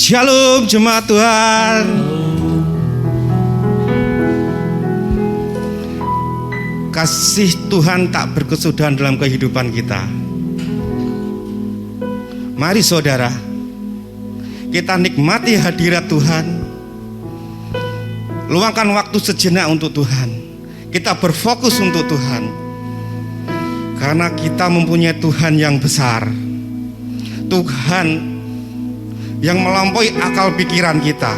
Shalom jemaat Tuhan. Kasih Tuhan tak berkesudahan dalam kehidupan kita. Mari saudara, kita nikmati hadirat Tuhan. Luangkan waktu sejenak untuk Tuhan. Kita berfokus untuk Tuhan. Karena kita mempunyai Tuhan yang besar. Tuhan yang melampaui akal pikiran kita.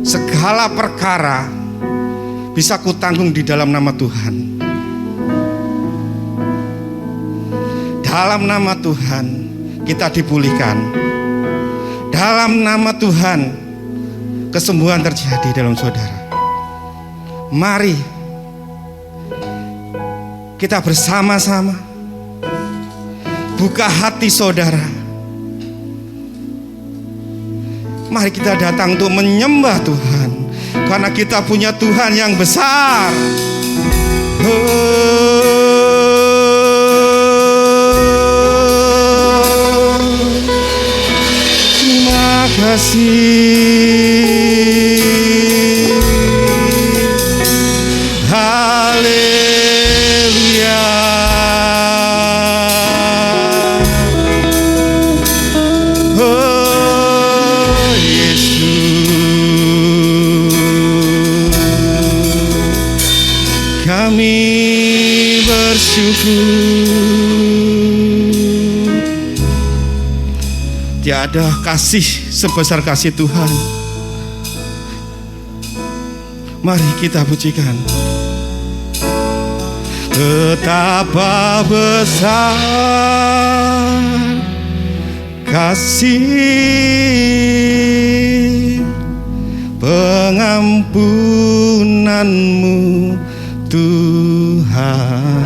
Segala perkara bisa kutanggung di dalam nama Tuhan. Dalam nama Tuhan kita dipulihkan. Dalam nama Tuhan kesembuhan terjadi dalam saudara. Mari kita bersama-sama buka hati saudara. Mari kita datang untuk menyembah Tuhan, karena kita punya Tuhan yang besar. Terima kasih. Haleluya. Kami bersyukur. Tiada kasih sebesar kasih Tuhan. Mari kita pujikan. Betapa besar kasih pengampunanmu Tuhan,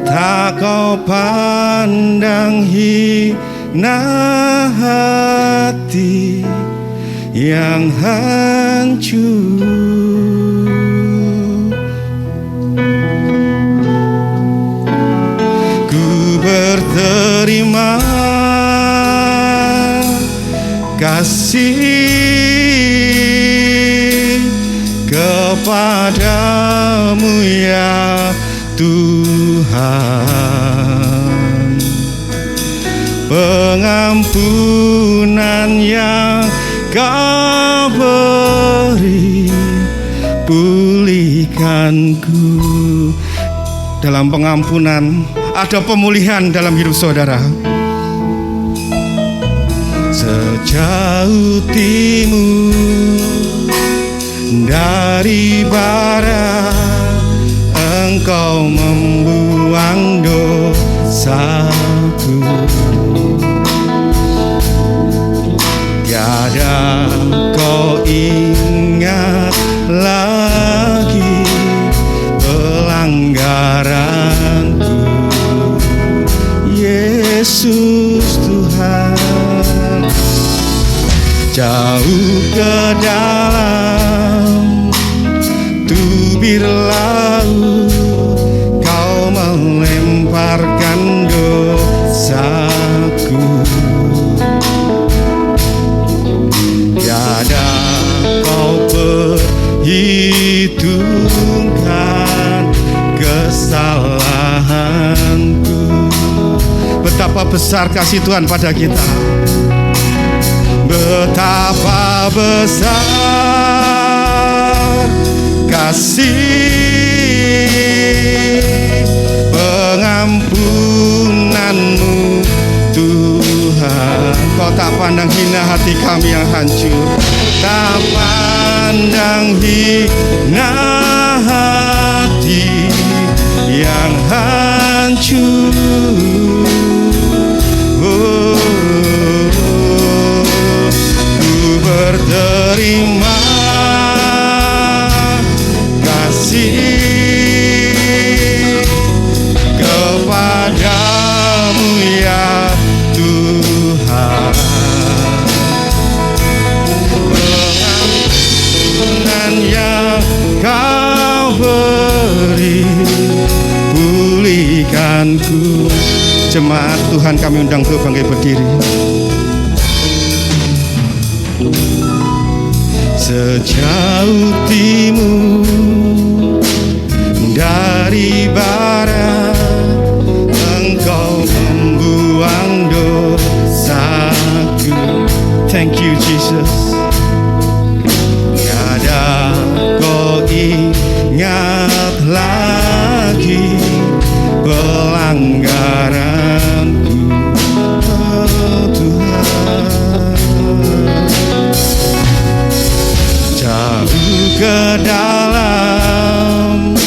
tak kau pandang hina hati yang hancur. Ku berterima kasih kepadamu ya Tuhan, pengampunan yang Kau beri, pulihkanku. Dalam pengampunan ada pemulihan dalam hidup saudara. Sejauh timur dari barat, Engkau membuang dosaku. Tiada kau ingat lagi pelanggaranku, Yesus Tuhan. Jauh ke dalam tubir laut, Kau melemparkan dosaku. Tiada Kau perhitungkan kesalahanku. Betapa besar kasih Tuhan pada kita. Betapa besar kasih pengampunanmu Tuhan. Kau tak pandang hina hati kami yang hancur, tak pandang hina hati yang hancur. Ku berterima kasih kepadamu ya Tuhan, pengampunan yang Kau beri, pulihkanku. Jemaat Tuhan, kami undang untuk bangkit berdiri. Sejauh timur dari barat, Engkau membuang dosaku. Thank you Jesus. Tiada kau ingat lagi pelanggaranku, oh Tuhan. Jauh ke dalam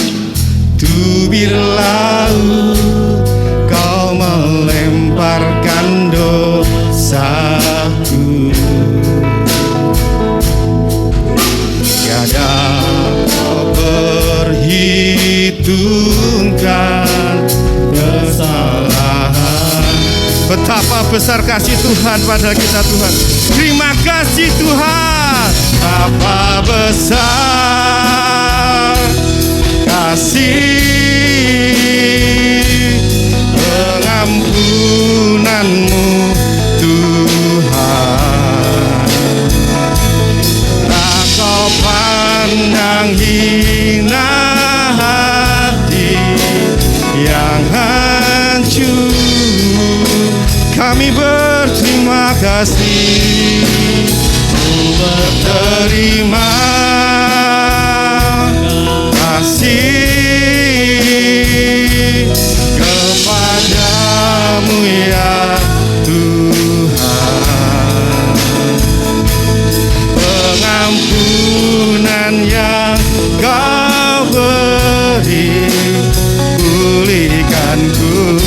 tubir laut, Kau melemparkan dosaku. Tiada kau perhitungkan kesalahan. Betapa besar kasih Tuhan pada kita, Tuhan. Terima kasih Tuhan. Betapa besar kasih pengampunanmu Tuhan. Tak kau pandang hina hati yang hancur. Kami berterima kasih, berterima kasih kepadamu ya Tuhan. Pengampunan yang Kau beri, pulihkanku.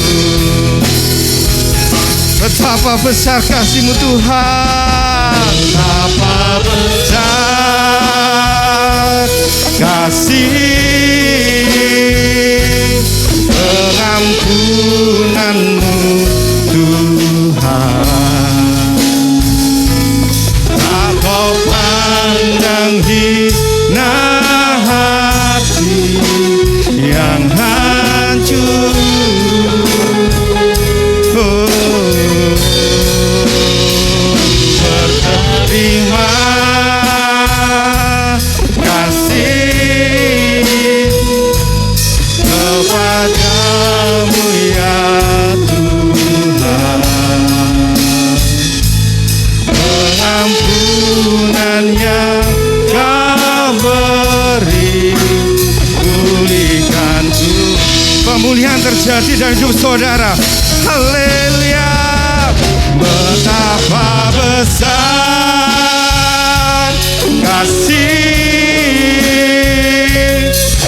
Betapa besar kasih-Mu Tuhan. Betapa besar kasih pengampunan-Mu Tuhan. Tak Kau pandang hina hati yang hancur. Berterima kasih kepadamu ya Tuhan. Pengampunan yang Kau beri, pulihkanku. Pemulihan terjadi dalam hidup saudara. Haleluya. Betapa besar kasih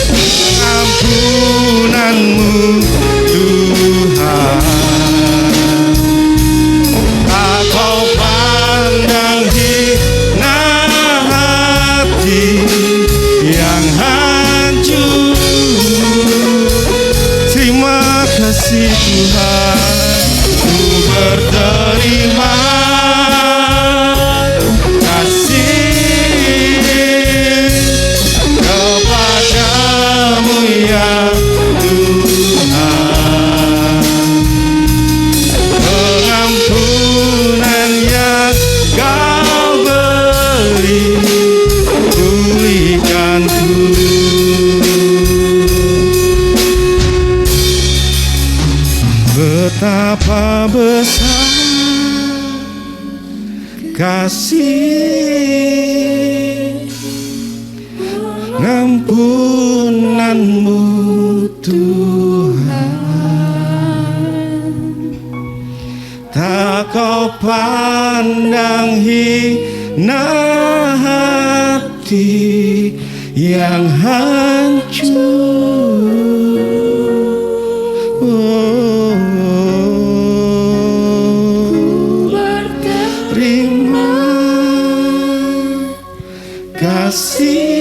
pengampunan-Mu Tuhan. Tak Kau pandang hina hati yang hancur. Terima kasih Tuhan. Ku berterima kasih kepadamu ya Tuhan. Pengampunan yang Kau beri, pulihkanku. Betapa besar kasih pengampunan-Mu Tuhan. Tak Kau pandang hina hati yang hancur. Berterima kasih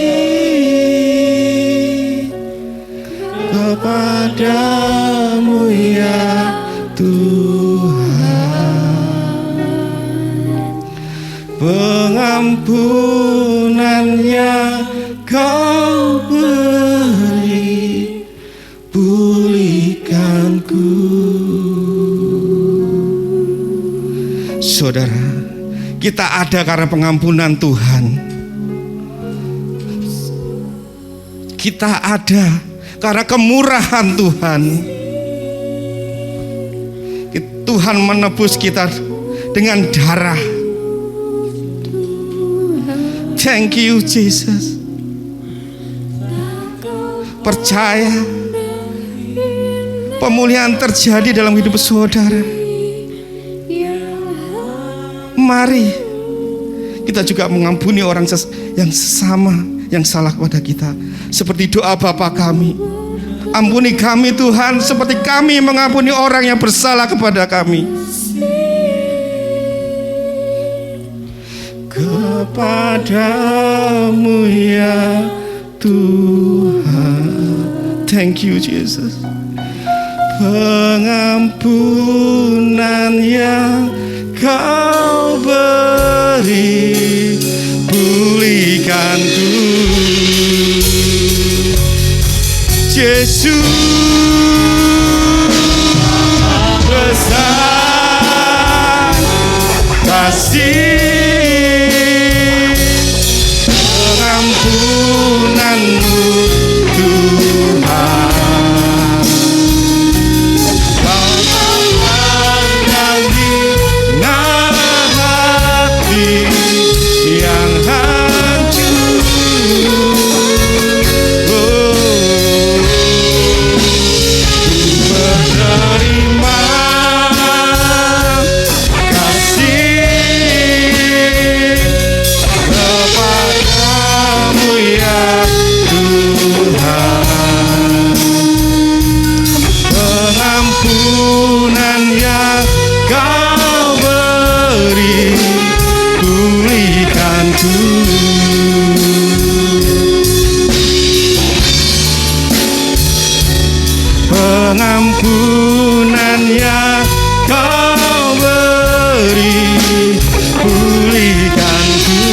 kepadamu ya Tuhan. Pengampunan yang Kau beri, pulihkanku. saudara, kita ada karena pengampunan Tuhan. Kita ada karena kemurahan Tuhan. Tuhan menebus kita dengan darah. Thank you Jesus. Percaya, pemulihan terjadi dalam hidup saudara. Mari kita juga mengampuni orang yang sesama, yang salah kepada kita. Seperti doa Bapa kami, ampuni kami Tuhan, seperti kami mengampuni orang yang bersalah kepada kami. Kepadamu ya Tuhan. Thank you Jesus. Pengampunan yang Kau beri, pulihkanku Yesus. Besar kasih pengampunanmu Tuhan. Pengampunan yang Kau beri, pulihkanku.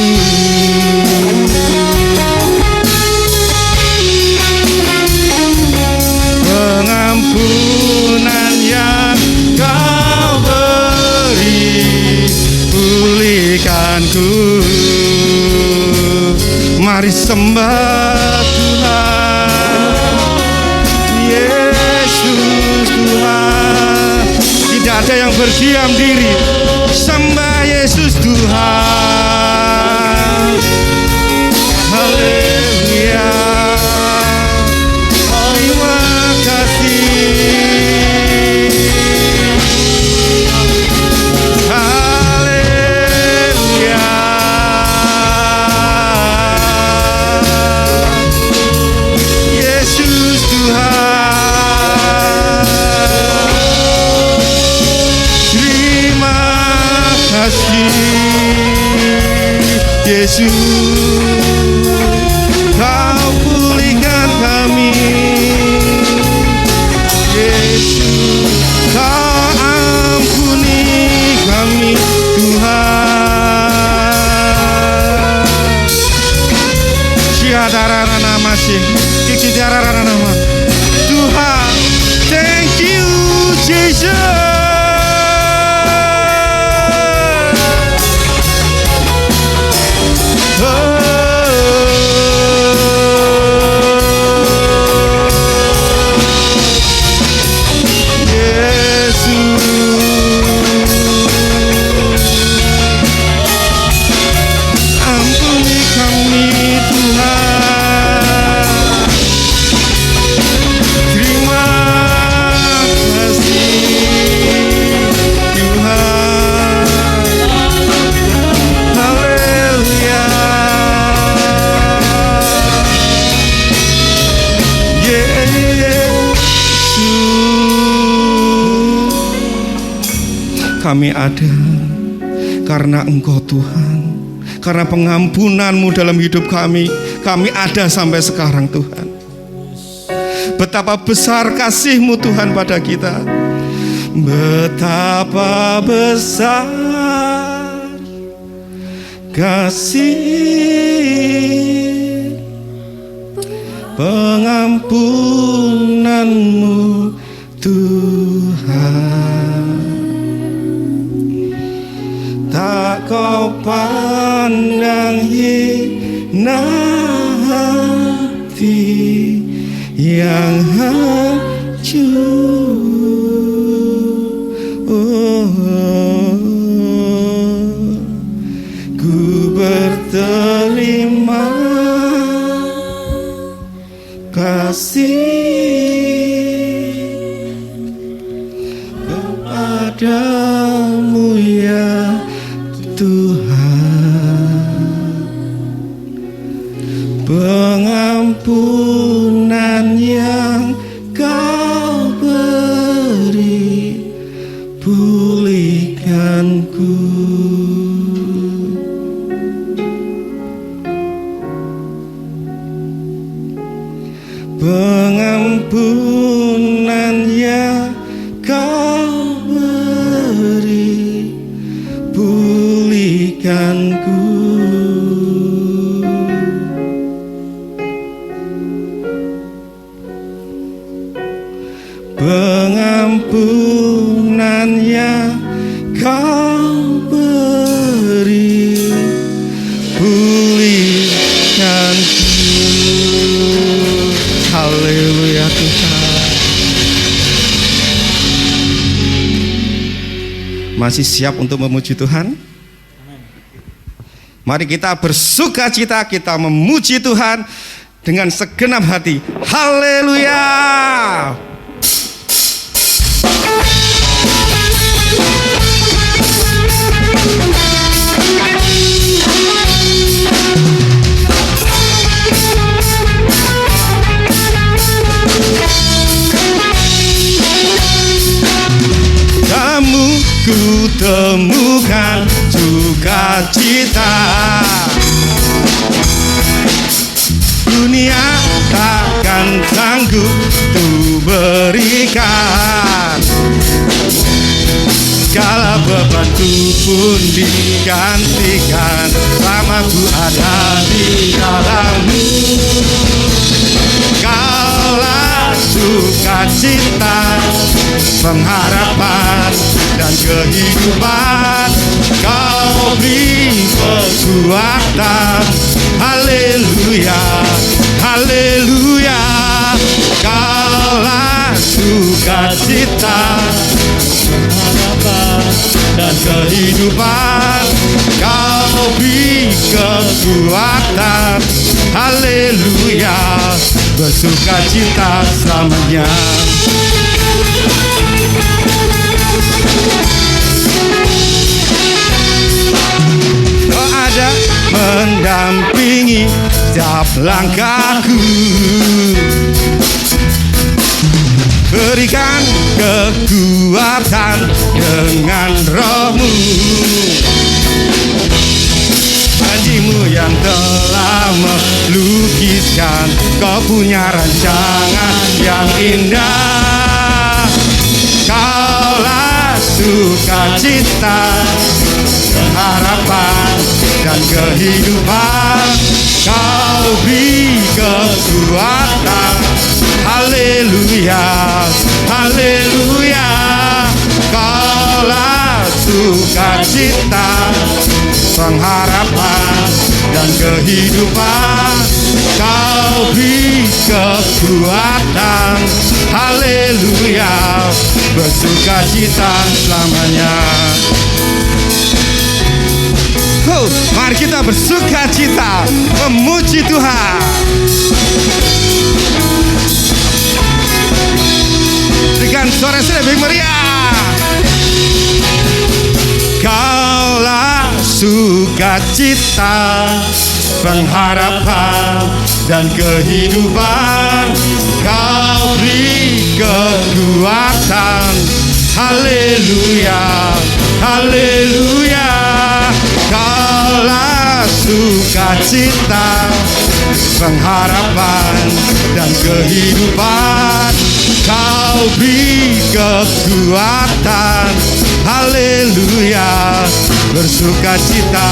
Pengampunan yang Kau beri, pulihkanku. Mari sembah Tuhan, Yesus Tuhan. Tidak ada yang berdiam diri, sembah Yesus Tuhan. Haleluya, terima kasih. Yesus, Kau pulihkan kami. Yesus, Kau ampuni kami Tuhan. Siadarana nama sih, kikidarana nama Tuhan. Thank you Jesus. Kami ada karena Engkau Tuhan, karena pengampunan-Mu dalam hidup kami. Kami ada sampai sekarang Tuhan. Betapa besar kasih-Mu Tuhan pada kita. Betapa besar kasih pengampunan-Mu Tuhan. menghina hati yang hancur. Ku berterima kasih kepadamu ya Tuhan, pengampunan yang Kau beri, pulihkanku. Pengampunan yang Kau beri, pulihkanku. Pengampunan yang Kau beri, pulihkanku. Haleluya Tuhan. Masih siap untuk memuji Tuhan? Mari kita bersuka cita, kita memuji Tuhan dengan segenap hati. Haleluya. Ku temukan sukacita, dunia takkan sanggup ku berikan. Segala bebanku pun digantikan, selama ku ada di dalam-Mu. Kaulah sukacita, pengharapan dan kehidupan. Kau beri kekuatan. Haleluya, haleluya. Kaulah sukacita, pengharapan dan kehidupan. Kau beri kekuatan. Haleluya, bersukacita selamanya. Kau ada mendampingi setiap langkahku, berikan kekuatan dengan Roh-Mu. Janji-Mu yang telah melukiskan, Kau punya rancangan yang indah. Kaulah sukacita, harapan dan kehidupan. Kau beri kekuatan. Haleluya, haleluya. Kaulah sukacita, pengharapan dan kehidupan. Kau beri kekuatan. Haleluya, bersukacita selamanya. Mari kita bersukacita memuji Tuhan. Berikan suara-suara lebih meriah. Kaulah sukacita, pengharapan dan kehidupan. Kau beri kekuatan. Haleluya, haleluya. Kaulah sukacita, pengharapan dan kehidupan. Kau beri kekuatan. Haleluya, bersukacita.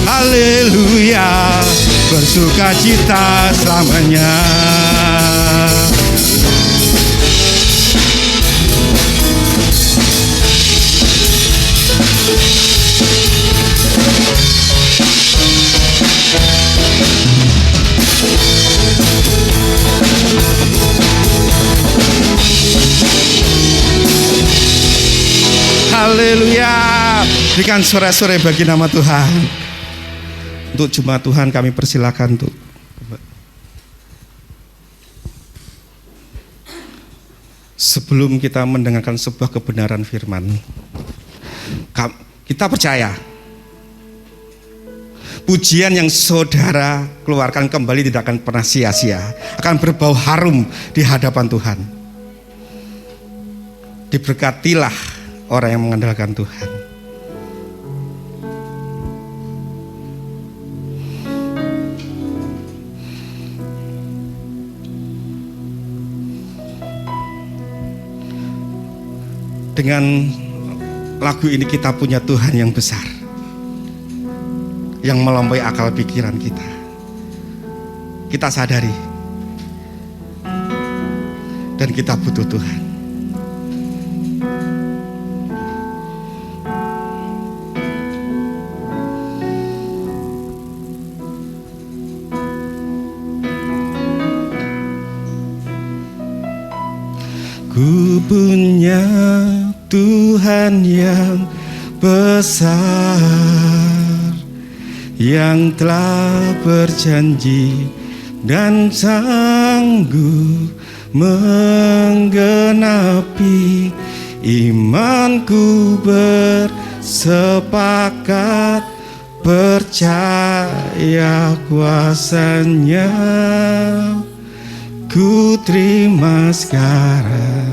Haleluya, bersukacita selamanya. Haleluya. Berikan sorak-sorai bagi nama Tuhan. Untuk jemaat Tuhan kami persilakan untuk sebelum kita mendengarkan sebuah kebenaran firman, kita percaya pujian yang saudara keluarkan kembali tidak akan pernah sia-sia, akan berbau harum di hadapan Tuhan. Diberkatilah orang yang mengandalkan Tuhan. Dengan lagu ini kita punya Tuhan yang besar, yang melampaui akal pikiran kita. Kita sadari dan kita butuh Tuhan. Ku punya Tuhan yang besar, yang telah berjanji dan sanggup menggenapi. Imanku bersepakat percaya kuasanya. Ku terima sekarang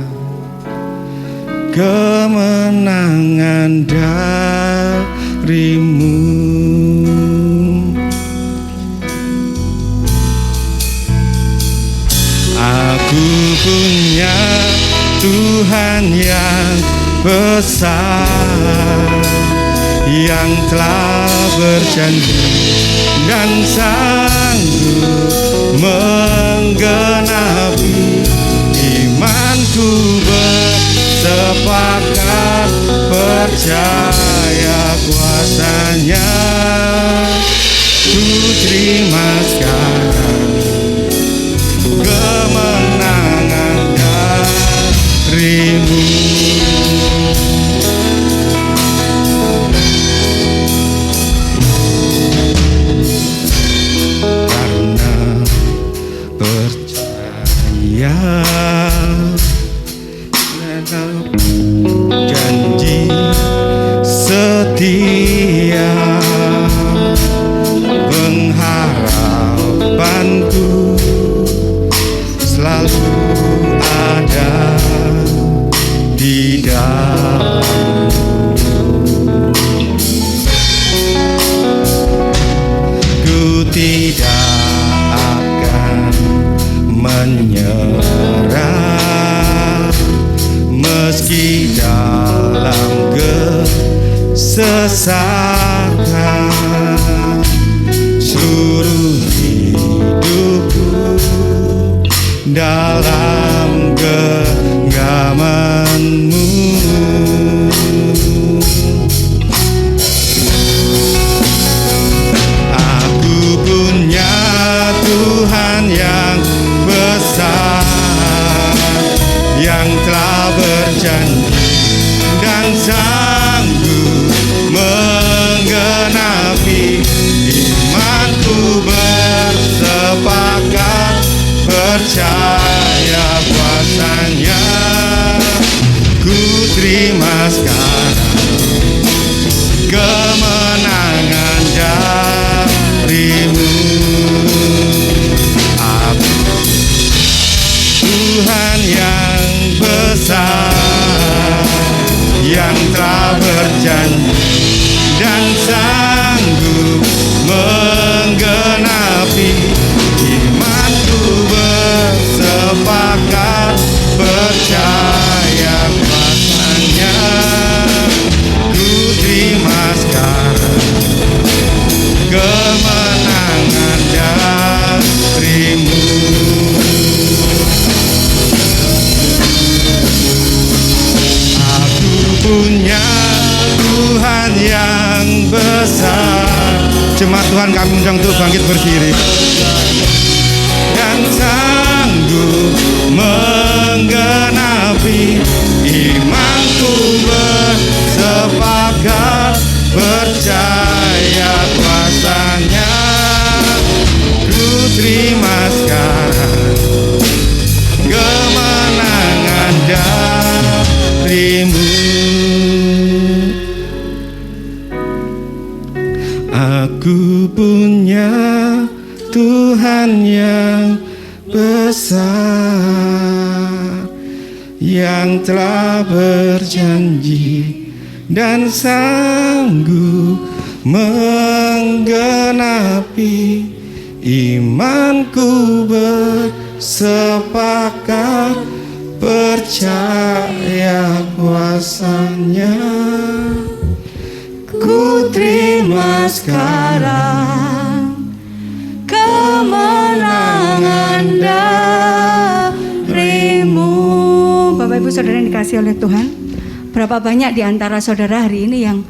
kemenangan darimu. Aku punya Tuhan yang besar, yang telah berjanji dan sanggup menggenapi. Imanku bersepakat percaya kuasanya. Ku terima sekarang kemenangan darimu. Janji setia, pengharapanku selalu ada di dalam. Ku tidak akan menyerah meski dalam kesesakan. Seluruh hidupku dalam genggaman-Mu. Aku punya Tuhan yang besar, yang telah berjanji dan sanggup menggenapi. Imanku bersepakat percaya kuasanya. Ku terima sekarang kemenangan darimu. Aku Tuhan yang besar, yang telah berjanji dan sanggup menggenapi. Imanku bersepakat percaya kuasanya. Ku terima sekarang kemenangan darimu. Aku punya Tuhan yang besar. Jemaat Tuhan, kami undang untuk bangkit berdiri dan sanggup menggenapi. Imanku bersepakat akan percaya kuasa-Nya. Ku terima sekarang kemenangan darimu. Aku punya Tuhan yang besar, yang telah berjanji dan sanggup menggenapi. Imanku bersepakat percaya kuasa-Nya. Ku terima sekarang kemenangan darimu. Bapak Ibu Saudara yang dikasihi oleh Tuhan, berapa banyak di antara saudara hari ini yang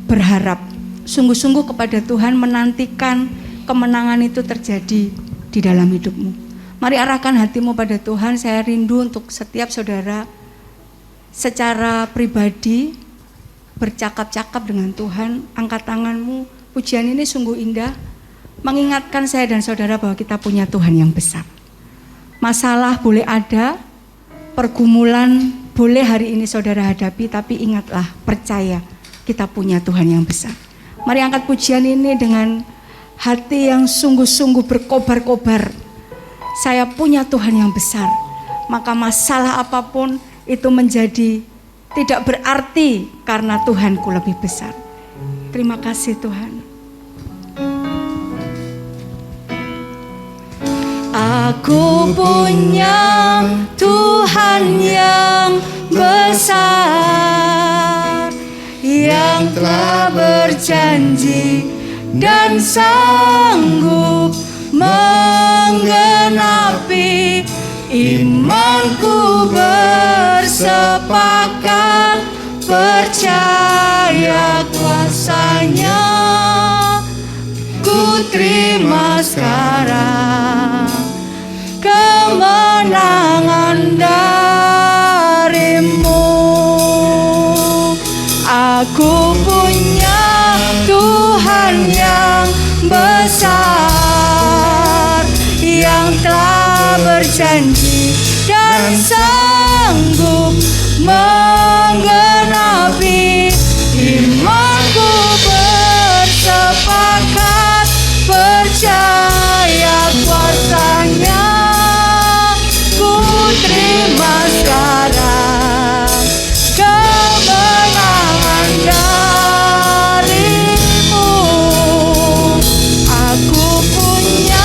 berharap sungguh-sungguh kepada Tuhan, menantikan kemenangan itu terjadi di dalam hidupmu. Mari arahkan hatimu pada Tuhan. Saya rindu untuk setiap saudara secara pribadi bercakap-cakap dengan Tuhan. Angkat tanganmu. Pujian ini sungguh indah, mengingatkan saya dan saudara bahwa kita punya Tuhan yang besar. Masalah boleh ada, pergumulan boleh hari ini saudara hadapi, tapi ingatlah, percaya kita punya Tuhan yang besar. Mari angkat pujian ini dengan hati yang sungguh-sungguh berkobar-kobar. Saya punya Tuhan yang besar, maka masalah apapun itu menjadi tidak berarti karena Tuhanku lebih besar. Terima kasih Tuhan. Aku punya Tuhan yang besar, yang telah berjanji dan sanggup menggenapi. Imanku bersepakat percaya kuasa-Nya. Ku terima sekarang kemenangan darimu. Aku punya Tuhan yang besar, yang telah berjanji dan sanggup menggenapi. Imanku bersepakat percaya kuasa-Nya. Ku terima sekarang kemenangan darimu. Aku punya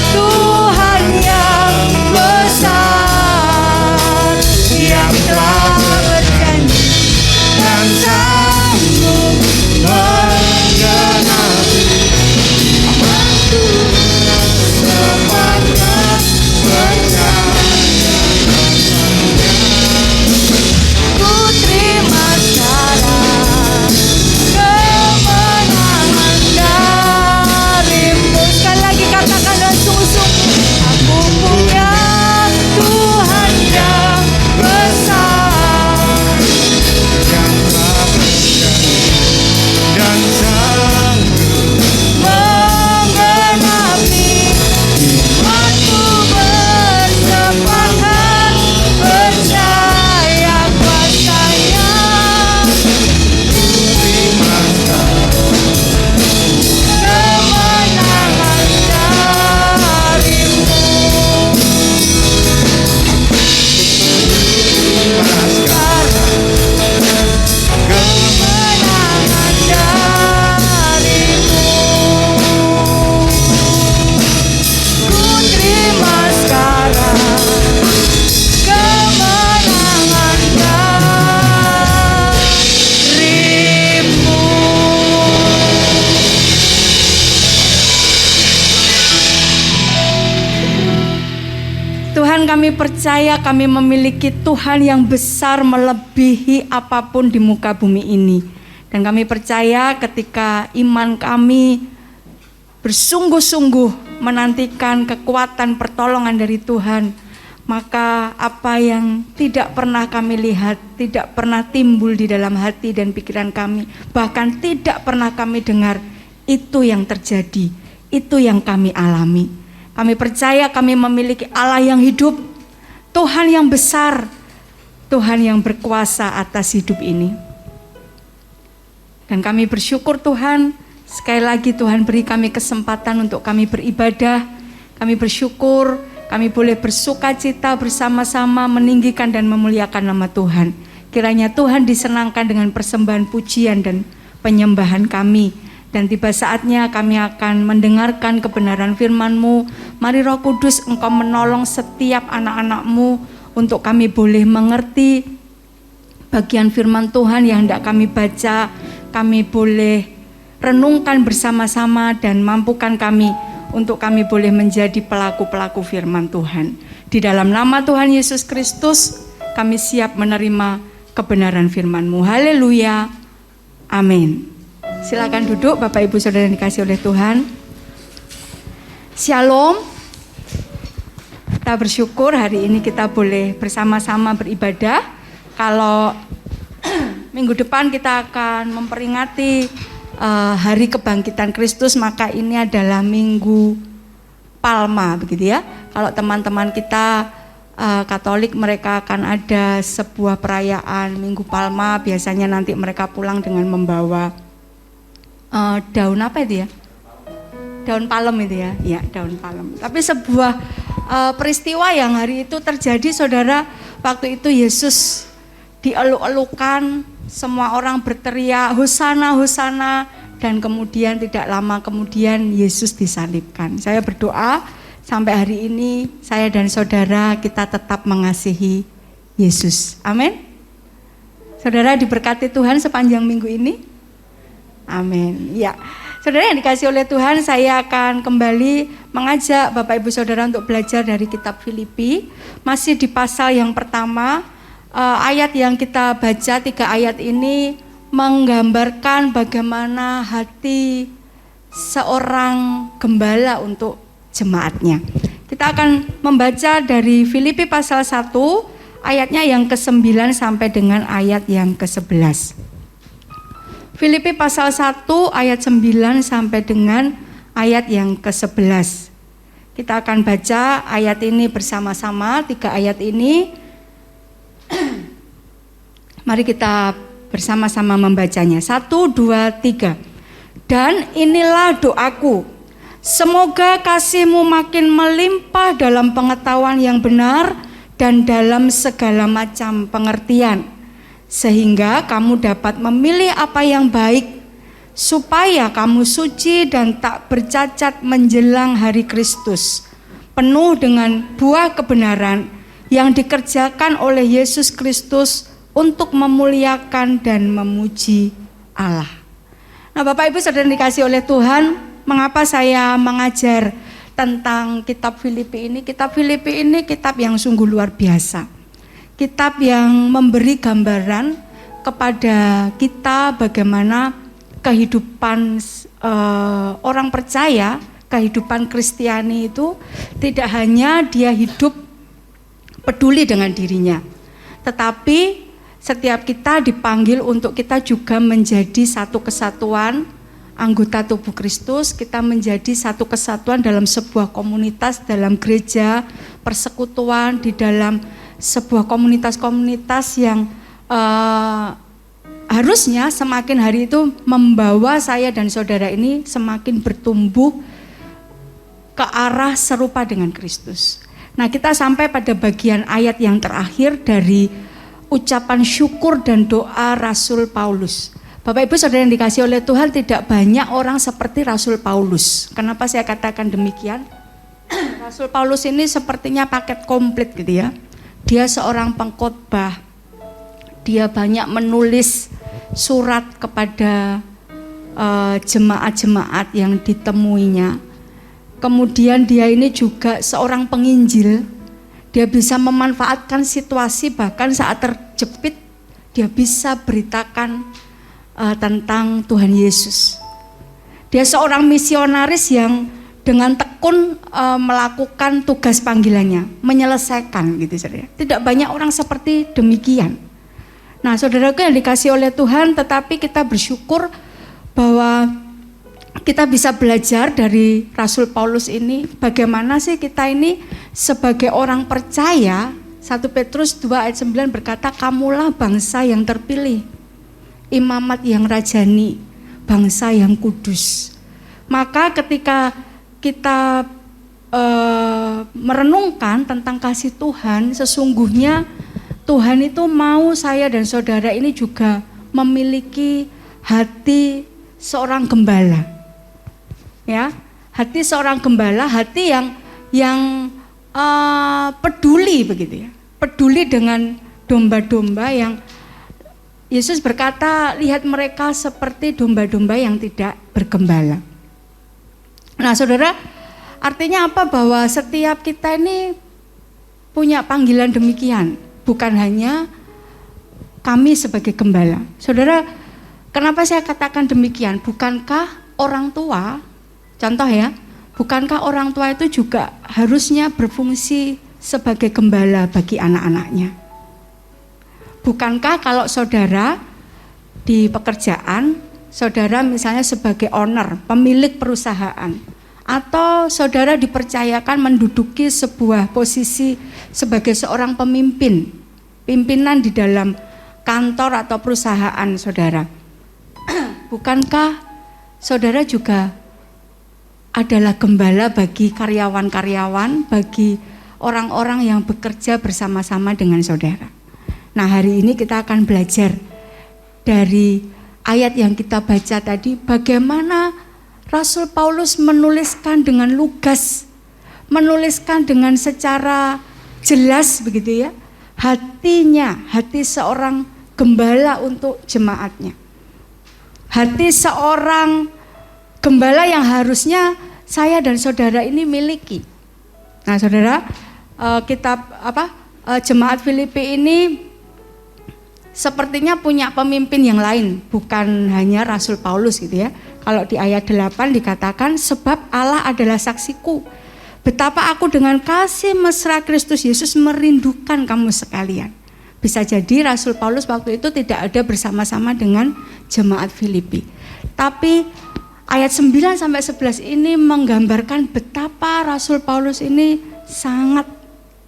Tuhan yang besar, yang telah berjanji dan sanggup menggenapi. Aku sepakat percaya. Ku terima sekarang kemenangan darimu. Sekali lagi katakan dengan sungguh-sungguh. Aku punya Tuhan yang besar, Yang telah berjanji dan sanggup menggenapi. Imanku bersepakat percaya kuasa-Nya. terima Kemenangan darimu. Kemenangan darimu. Ku terima sekarang kemenangan darimu. Tuhan, kami percaya kami memiliki Tuhan yang besar melebihi apapun di muka bumi ini. Dan kami percaya ketika iman kami bersungguh-sungguh menantikan kekuatan pertolongan dari Tuhan, maka apa yang tidak pernah kami lihat, tidak pernah timbul di dalam hati dan pikiran kami, bahkan tidak pernah kami dengar, itu yang terjadi, itu yang kami alami. Kami percaya kami memiliki Allah yang hidup, Tuhan yang besar, Tuhan yang berkuasa atas hidup ini. Dan kami bersyukur Tuhan, sekali lagi Tuhan beri kami kesempatan untuk kami beribadah. Kami bersyukur, kami boleh bersukacita bersama-sama meninggikan dan memuliakan nama Tuhan. Kiranya Tuhan disenangkan dengan persembahan pujian dan penyembahan kami. Dan tiba saatnya kami akan mendengarkan kebenaran firman-Mu. Mari Roh Kudus, Engkau menolong setiap anak-anak-Mu untuk kami boleh mengerti bagian firman Tuhan yang hendak kami baca. Kami boleh renungkan bersama-sama dan mampukan kami untuk kami boleh menjadi pelaku-pelaku firman Tuhan. Di dalam nama Tuhan Yesus Kristus, kami siap menerima kebenaran firman-Mu. Haleluya. Amin. Silakan duduk Bapak Ibu Saudara yang dikasihi oleh Tuhan. Shalom. Kita bersyukur hari ini kita boleh bersama-sama beribadah. Kalau minggu depan kita akan memperingati hari kebangkitan Kristus, maka ini adalah Minggu Palma, begitu ya. Kalau teman-teman kita Katolik, mereka akan ada sebuah perayaan Minggu Palma. Biasanya nanti mereka pulang dengan membawa daun apa itu ya? Daun palem itu ya? Ya, daun palem. Tapi sebuah peristiwa yang hari itu terjadi, saudara. Waktu itu Yesus dieluk-elukan, semua orang berteriak Hosana, Hosana, dan kemudian tidak lama kemudian Yesus disalibkan. Saya berdoa sampai hari ini saya dan saudara kita tetap mengasihi Yesus. Amin. Saudara diberkati Tuhan sepanjang minggu ini. Amin. Ya, saudara yang dikasihi oleh Tuhan, saya akan kembali mengajak Bapak Ibu Saudara untuk belajar dari kitab Filipi. Masih di pasal yang pertama. Ayat yang kita baca, 3 ayat ini menggambarkan bagaimana hati seorang gembala untuk jemaatnya. Kita akan membaca dari Filipi pasal 1 ayatnya yang ke-9 sampai dengan ayat yang ke-11. Filipi pasal 1 ayat 9 sampai dengan ayat yang ke-11. Kita akan baca ayat ini bersama-sama, 3 ayat ini. Mari kita bersama-sama membacanya. 1, 2, 3. Dan inilah doaku, semoga kasih-Mu makin melimpah dalam pengetahuan yang benar dan dalam segala macam pengertian, sehingga kamu dapat memilih apa yang baik, supaya kamu suci dan tak bercacat menjelang hari Kristus, penuh dengan buah kebenaran yang dikerjakan oleh Yesus Kristus untuk memuliakan dan memuji Allah. Nah, Bapak Ibu Saudara dikasihi oleh Tuhan, mengapa saya mengajar tentang kitab Filipi ini? Kitab Filipi ini kitab yang sungguh luar biasa. Kitab yang memberi gambaran kepada kita bagaimana kehidupan orang percaya, kehidupan Kristiani itu tidak hanya dia hidup peduli dengan dirinya, tetapi setiap kita dipanggil untuk kita juga menjadi satu kesatuan anggota tubuh Kristus. Kita menjadi satu kesatuan dalam sebuah komunitas, dalam gereja, persekutuan, di dalam sebuah komunitas-komunitas yang harusnya semakin hari itu membawa saya dan saudara ini semakin bertumbuh ke arah serupa dengan Kristus. Nah, kita sampai pada bagian ayat yang terakhir dari ucapan syukur dan doa Rasul Paulus. Bapak Ibu Saudara yang dikasihi oleh Tuhan, tidak banyak orang seperti Rasul Paulus. Kenapa saya katakan demikian? Rasul Paulus ini sepertinya paket komplit gitu ya. Dia seorang pengkhotbah. Dia banyak menulis surat kepada jemaat-jemaat yang ditemuinya. Kemudian dia ini juga seorang penginjil. Dia bisa memanfaatkan situasi, bahkan saat terjepit dia bisa beritakan tentang Tuhan Yesus. Dia seorang misionaris yang dengan tekun melakukan tugas panggilannya, menyelesaikan gitu saudara. Tidak banyak orang seperti demikian. Nah saudaraku yang dikasih oleh Tuhan, tetapi kita bersyukur bahwa kita bisa belajar dari Rasul Paulus ini, bagaimana sih kita ini sebagai orang percaya. 1 Petrus 2 ayat 9 berkata, kamulah bangsa yang terpilih, imamat yang rajani, bangsa yang kudus. Maka ketika kita merenungkan tentang kasih Tuhan, sesungguhnya Tuhan itu mau saya dan saudara ini juga memiliki hati seorang gembala. Ya, hati seorang gembala, hati yang peduli begitu ya. Peduli dengan domba-domba yang Yesus berkata, lihat mereka seperti domba-domba yang tidak bergembala. Nah saudara, artinya apa? Bahwa setiap kita ini punya panggilan demikian. Bukan hanya kami sebagai gembala. Saudara, kenapa saya katakan demikian? Bukankah orang tua, contoh ya, bukankah orang tua itu juga harusnya berfungsi sebagai gembala bagi anak-anaknya? Bukankah kalau saudara di pekerjaan, saudara misalnya sebagai owner, pemilik perusahaan, atau saudara dipercayakan menduduki sebuah posisi sebagai seorang pemimpin, pimpinan di dalam kantor atau perusahaan saudara, bukankah saudara juga adalah gembala bagi karyawan-karyawan, bagi orang-orang yang bekerja bersama-sama dengan saudara? Nah hari ini kita akan belajar dari ayat yang kita baca tadi, bagaimana Rasul Paulus menuliskan dengan lugas, menuliskan dengan secara jelas begitu ya, hatinya, hati seorang gembala untuk jemaatnya. Hati seorang gembala yang harusnya saya dan saudara ini miliki. Nah saudara, jemaat Filipi ini sepertinya punya pemimpin yang lain, bukan hanya Rasul Paulus gitu ya. Kalau di ayat 8 dikatakan, sebab Allah adalah saksiku, betapa aku dengan kasih mesra Kristus Yesus merindukan kamu sekalian. Bisa jadi Rasul Paulus waktu itu tidak ada bersama-sama dengan jemaat Filipi. Tapi ayat 9 sampai 11 ini menggambarkan betapa Rasul Paulus ini sangat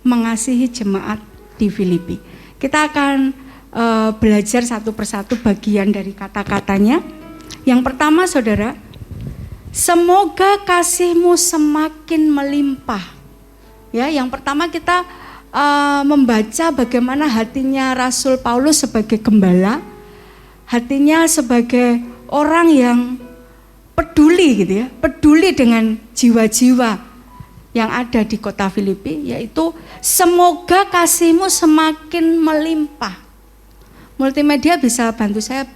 mengasihi jemaat di Filipi. Kita akan belajar satu persatu bagian dari kata-katanya. Yang pertama saudara, semoga kasihmu semakin melimpah. Ya, yang pertama kita membaca bagaimana hatinya Rasul Paulus sebagai gembala, hatinya sebagai orang yang peduli gitu ya, peduli dengan jiwa-jiwa yang ada di kota Filipi, yaitu semoga kasihmu semakin melimpah. Multimedia bisa bantu saya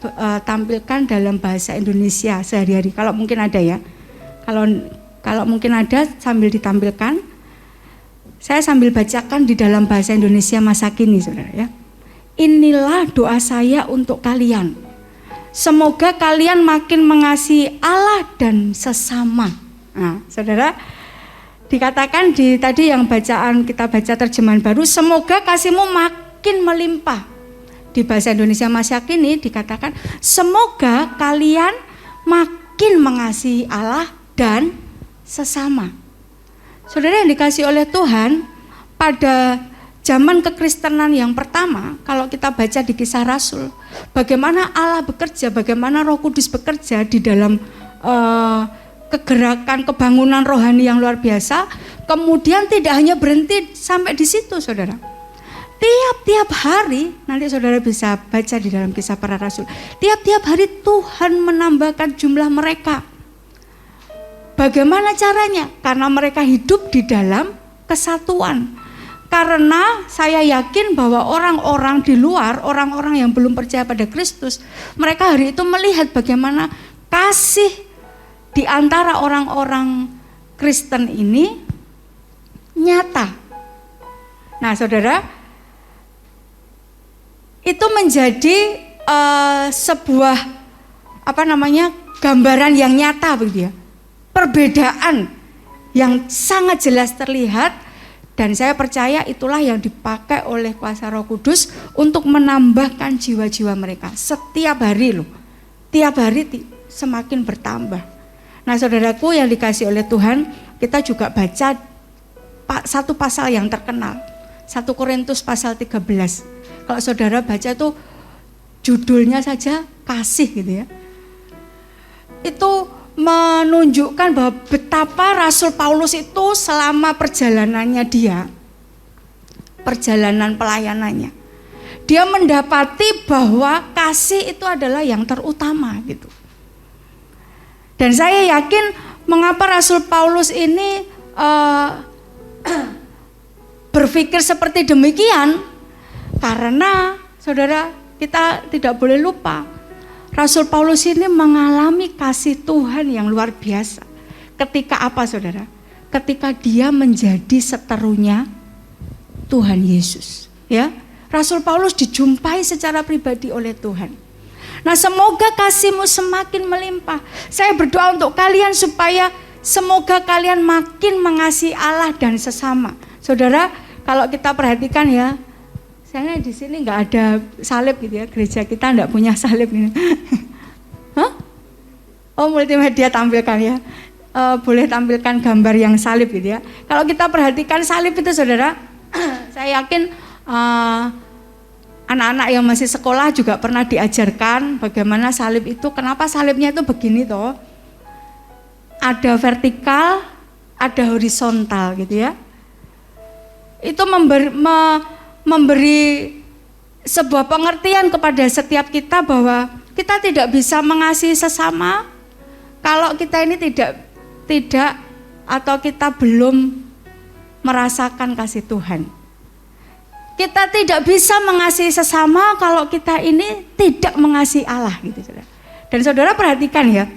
tampilkan dalam bahasa Indonesia sehari-hari kalau mungkin ada ya. Kalau mungkin ada sambil ditampilkan. Saya sambil bacakan di dalam bahasa Indonesia masa kini saudara ya. Inilah doa saya untuk kalian. Semoga kalian makin mengasihi Allah dan sesama. Nah, saudara, dikatakan tadi yang bacaan kita baca terjemahan baru, semoga kasihmu makin melimpah. Di bahasa Indonesia masa kini dikatakan, semoga kalian makin mengasihi Allah dan sesama. Saudara yang dikasih oleh Tuhan, pada zaman kekristenan yang pertama, kalau kita baca di Kisah Rasul, bagaimana Allah bekerja, bagaimana Roh Kudus bekerja di dalam kegerakan kebangunan rohani yang luar biasa, kemudian tidak hanya berhenti sampai di situ saudara. Tiap-tiap hari, nanti saudara bisa baca di dalam Kisah Para Rasul, tiap-tiap hari Tuhan menambahkan jumlah mereka. Bagaimana caranya? Karena mereka hidup di dalam kesatuan. Karena saya yakin bahwa orang-orang di luar, orang-orang yang belum percaya pada Kristus, mereka hari itu melihat bagaimana kasih di antara orang-orang Kristen ini nyata. Nah saudara, itu menjadi sebuah gambaran yang nyata begitu ya. Perbedaan yang sangat jelas terlihat, dan saya percaya itulah yang dipakai oleh kuasa Roh Kudus untuk menambahkan jiwa-jiwa mereka setiap hari loh. Tiap hari semakin bertambah. Nah, saudaraku yang dikasih oleh Tuhan, kita juga baca satu pasal yang terkenal, 1 Korintus pasal 13. Kalau saudara baca tuh judulnya saja kasih gitu ya. Itu menunjukkan bahwa betapa Rasul Paulus itu selama perjalanannya perjalanan pelayanannya, dia mendapati bahwa kasih itu adalah yang terutama gitu. Dan saya yakin mengapa Rasul Paulus ini berpikir seperti demikian, karena saudara, kita tidak boleh lupa Rasul Paulus ini mengalami kasih Tuhan yang luar biasa. Ketika apa saudara? Ketika dia menjadi seterunya Tuhan Yesus, ya. Rasul Paulus dijumpai secara pribadi oleh Tuhan. Nah, semoga kasih-Mu semakin melimpah. Saya berdoa untuk kalian supaya semoga kalian makin mengasihi Allah dan sesama. Saudara, kalau kita perhatikan ya, saya di sini nggak ada salib gitu ya, gereja kita nggak punya salib ini. Hah? Oh, multimedia tampilkan ya. Boleh tampilkan gambar yang salib gitu ya. Kalau kita perhatikan salib itu saudara, saya yakin anak-anak yang masih sekolah juga pernah diajarkan bagaimana salib itu. Kenapa salibnya itu begini toh? Ada vertikal, ada horizontal gitu ya. Itu memberi sebuah pengertian kepada setiap kita bahwa kita tidak bisa mengasihi sesama kalau kita ini tidak atau kita belum merasakan kasih Tuhan. Kita tidak bisa mengasihi sesama kalau kita ini tidak mengasihi Allah gitu saudara. Dan saudara perhatikan ya,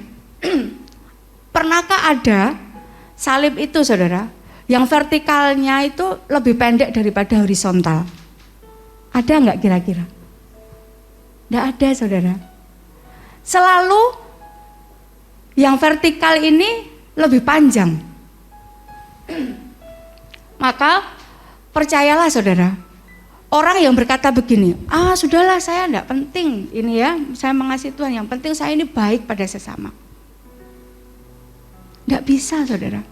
pernahkah ada salib itu saudara, yang vertikalnya itu lebih pendek daripada horizontal? Ada nggak kira-kira? Nggak ada saudara. Selalu yang vertikal ini lebih panjang. Maka percayalah saudara, orang yang berkata begini, sudahlah saya enggak penting ini ya, saya mengasihi Tuhan, yang penting saya ini baik pada sesama. Enggak bisa saudara.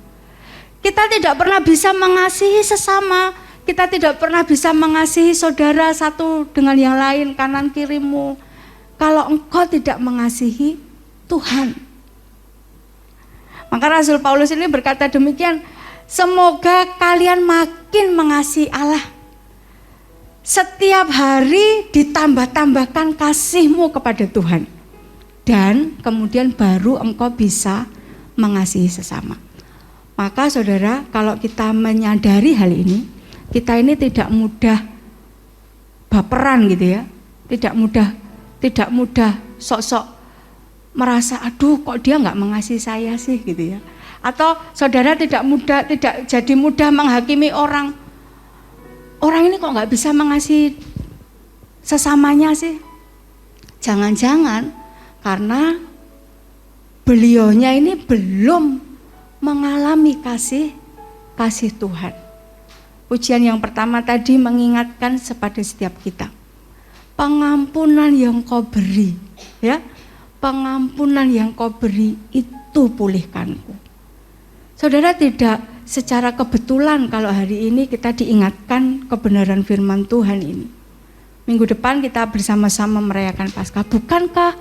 Kita tidak pernah bisa mengasihi sesama, kita tidak pernah bisa mengasihi saudara satu dengan yang lain, kanan kirimu, kalau engkau tidak mengasihi Tuhan. Maka Rasul Paulus ini berkata demikian, semoga kalian makin mengasihi Allah. Setiap hari ditambah-tambahkan kasih-Mu kepada Tuhan. Dan kemudian baru engkau bisa mengasihi sesama. Maka saudara, kalau kita menyadari hal ini, kita ini tidak mudah baperan gitu ya. Tidak mudah sok-sok merasa, aduh kok dia nggak mengasihi saya sih gitu ya. Atau saudara tidak jadi mudah menghakimi orang. Orang ini kok nggak bisa mengasihi sesamanya sih? Jangan-jangan karena beliaunya ini belum mengalami kasih Tuhan. Pujian yang pertama tadi mengingatkan kepada setiap kita, pengampunan yang kau beri, ya, pengampunan yang kau beri itu pulihkanku. Saudara, tidak secara kebetulan kalau hari ini kita diingatkan kebenaran firman Tuhan ini. Minggu depan kita bersama-sama merayakan Paskah. Bukankah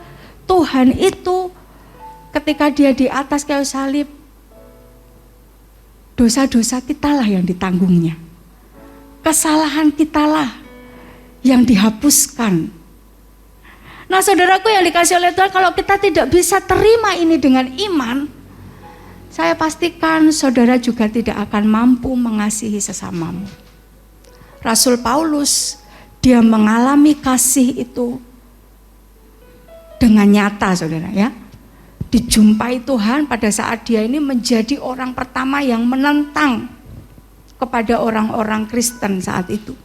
Tuhan itu ketika dia di atas kayu salib, dosa-dosa kitalah yang ditanggungnya. Kesalahan kitalah yang dihapuskan. Nah saudaraku yang dikasih oleh Tuhan, kalau kita tidak bisa terima ini dengan iman, saya pastikan saudara juga tidak akan mampu mengasihi sesamamu. Rasul Paulus, dia mengalami kasih itu dengan nyata saudara ya. Dijumpai Tuhan pada saat dia ini menjadi orang pertama yang menentang kepada orang-orang Kristen saat itu.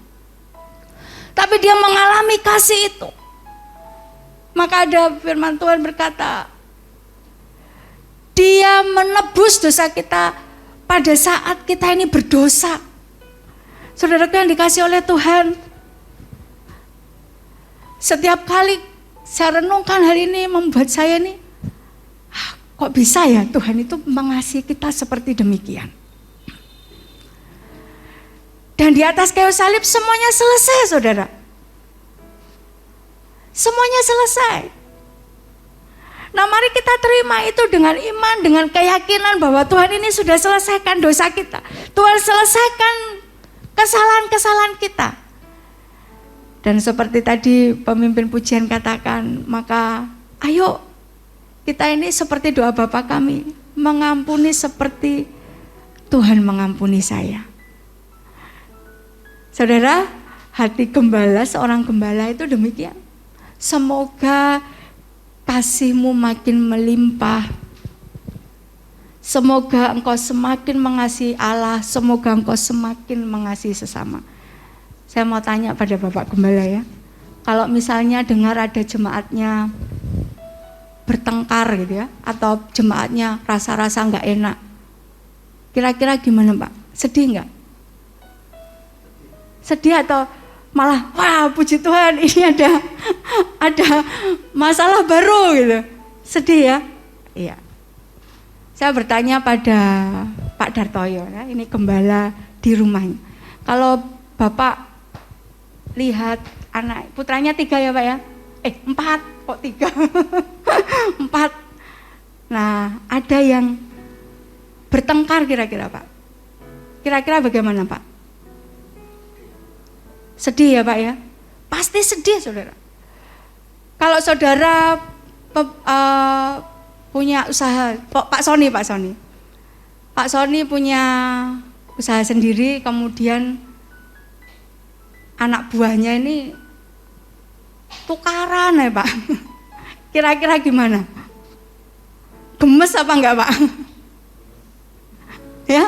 Tapi dia mengalami kasih itu. Maka ada firman Tuhan berkata, dia menebus dosa kita pada saat kita ini berdosa. Saudaraku yang dikasih oleh Tuhan, setiap kali saya renungkan hal ini membuat saya ini, kok bisa ya Tuhan itu mengasihi kita seperti demikian. Dan di atas kayu salib semuanya selesai, saudara. Semuanya selesai. Nah, mari kita terima itu dengan iman, dengan keyakinan bahwa Tuhan ini sudah selesaikan dosa kita. Tuhan selesaikan kesalahan-kesalahan kita. Dan seperti tadi pemimpin pujian katakan, maka ayo kita ini seperti doa Bapa kami, mengampuni seperti Tuhan mengampuni saya. Saudara, hati gembala, seorang gembala itu demikian. Semoga kasih-Mu makin melimpah. Semoga Engkau semakin mengasihi Allah, semoga Engkau semakin mengasihi sesama. Saya mau tanya pada Bapak Gembala ya, kalau misalnya dengar ada jemaatnya bertengkar gitu ya, atau jemaatnya rasa-rasa nggak enak, kira-kira gimana Pak? Sedih nggak? Sedih atau malah wah puji Tuhan ini ada masalah baru gitu? Sedih ya? Iya. Saya bertanya pada Pak Dartoyo ya, ini gembala di rumahnya. Kalau Bapak lihat anak putranya 3 ya Pak ya? 4 kok 3? 4. Nah, ada yang bertengkar kira-kira Pak. Kira-kira bagaimana Pak? Sedih ya Pak ya? Pasti sedih saudara. Kalau saudara punya usaha, Pak Sony punya usaha sendiri, kemudian anak buahnya ini tukaran ya Pak. Kira-kira gimana? Gemes apa enggak Pak? Ya?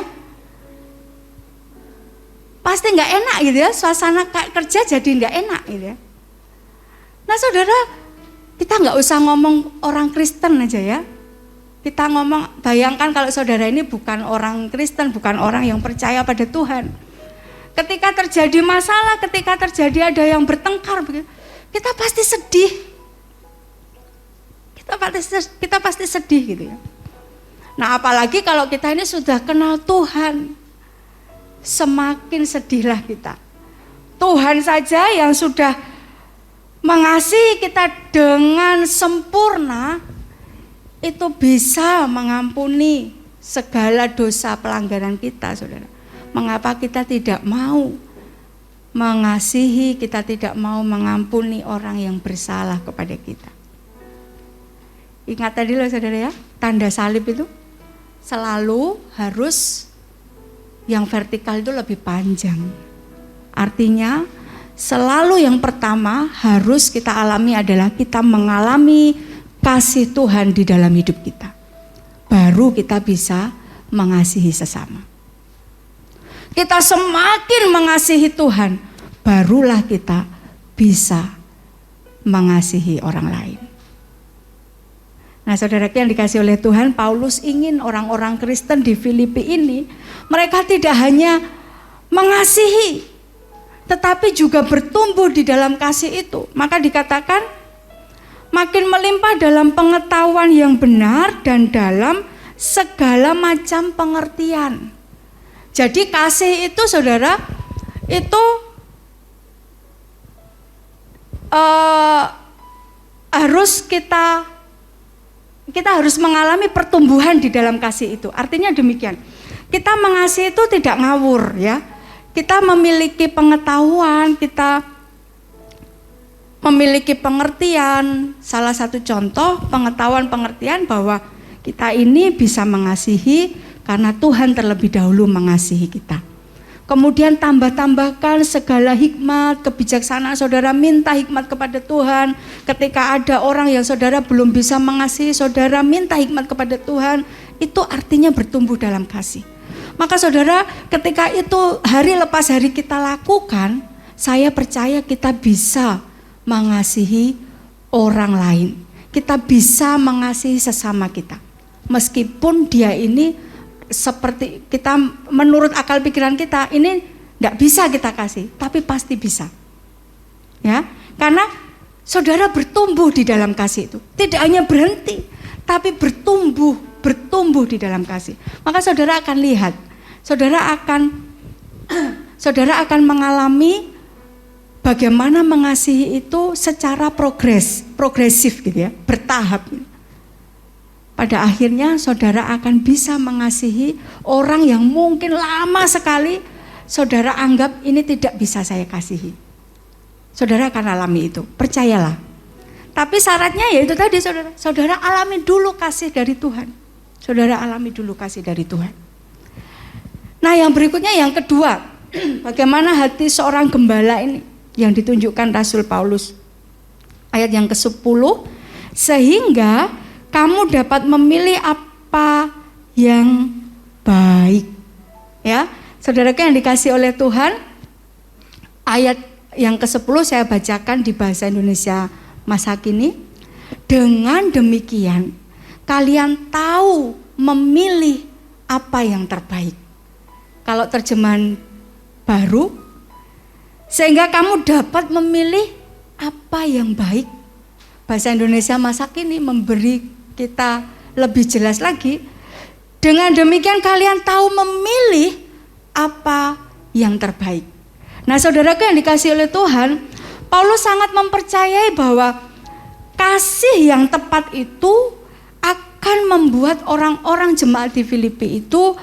Pasti enggak enak gitu ya, suasana kerja jadi enggak enak gitu ya. Nah saudara, kita enggak usah ngomong orang Kristen aja ya. Kita ngomong, bayangkan kalau saudara ini bukan orang Kristen, bukan orang yang percaya pada Tuhan. Ketika terjadi masalah, ketika terjadi ada yang bertengkar, kita pasti sedih. Kita pasti sedih gitu ya. Nah apalagi kalau kita ini sudah kenal Tuhan, semakin sedihlah kita. Tuhan saja yang sudah mengasihi kita dengan sempurna, itu bisa mengampuni segala dosa pelanggaran kita, saudara. Mengapa kita tidak mau mengasihi, kita tidak mau mengampuni orang yang bersalah kepada kita? Ingat tadi loh saudara ya, tanda salib itu selalu harus yang vertikal itu lebih panjang. Artinya selalu yang pertama harus kita alami adalah kita mengalami kasih Tuhan di dalam hidup kita. Baru kita bisa mengasihi sesama. Kita semakin mengasihi Tuhan, barulah kita bisa mengasihi orang lain. Nah saudara yang dikasih oleh Tuhan, Paulus ingin orang-orang Kristen di Filipi ini, mereka tidak hanya mengasihi, tetapi juga bertumbuh di dalam kasih itu. Maka dikatakan, makin melimpah dalam pengetahuan yang benar dan dalam segala macam pengertian. Jadi kasih itu saudara, itu harus kita harus mengalami pertumbuhan di dalam kasih itu. Artinya demikian, kita mengasihi itu tidak ngawur ya. Kita memiliki pengetahuan, kita memiliki pengertian. Salah satu contoh pengetahuan pengertian bahwa kita ini bisa mengasihi karena Tuhan terlebih dahulu mengasihi kita. Kemudian tambahkan segala hikmat, kebijaksanaan. Saudara minta hikmat kepada Tuhan. Ketika ada orang yang saudara belum bisa mengasihi, saudara minta hikmat kepada Tuhan. Itu artinya bertumbuh dalam kasih. Maka saudara, ketika itu hari lepas hari kita lakukan, saya percaya kita bisa mengasihi orang lain. Kita bisa mengasihi sesama kita. Meskipun dia ini seperti kita menurut akal pikiran kita ini nggak bisa kita kasih, tapi pasti bisa. Ya, karena saudara bertumbuh di dalam kasih itu. Tidak hanya berhenti, tapi bertumbuh di dalam kasih. Maka saudara akan lihat, saudara akan mengalami bagaimana mengasihi itu secara progresif gitu ya, bertahap. Pada akhirnya saudara akan bisa mengasihi orang yang mungkin lama sekali saudara anggap ini tidak bisa saya kasihi. Saudara akan alami itu, percayalah. Tapi syaratnya ya itu tadi saudara alami dulu kasih dari Tuhan. Saudara alami dulu kasih dari Tuhan. Nah yang berikutnya yang kedua, bagaimana hati seorang gembala ini yang ditunjukkan Rasul Paulus. Ayat yang ke-10, sehingga kamu dapat memilih apa yang baik. Ya, saudaraku yang dikasih oleh Tuhan, ayat yang ke-10 saya bacakan di bahasa Indonesia masa kini. Dengan demikian kalian tahu memilih apa yang terbaik. Kalau terjemahan baru, sehingga kamu dapat memilih apa yang baik. Bahasa Indonesia masa kini memberi kita lebih jelas lagi. Dengan demikian kalian tahu memilih apa yang terbaik. Nah saudaraku yang dikasih oleh Tuhan, Paulus sangat mempercayai bahwa kasih yang tepat itu akan membuat orang-orang jemaat di Filipi itu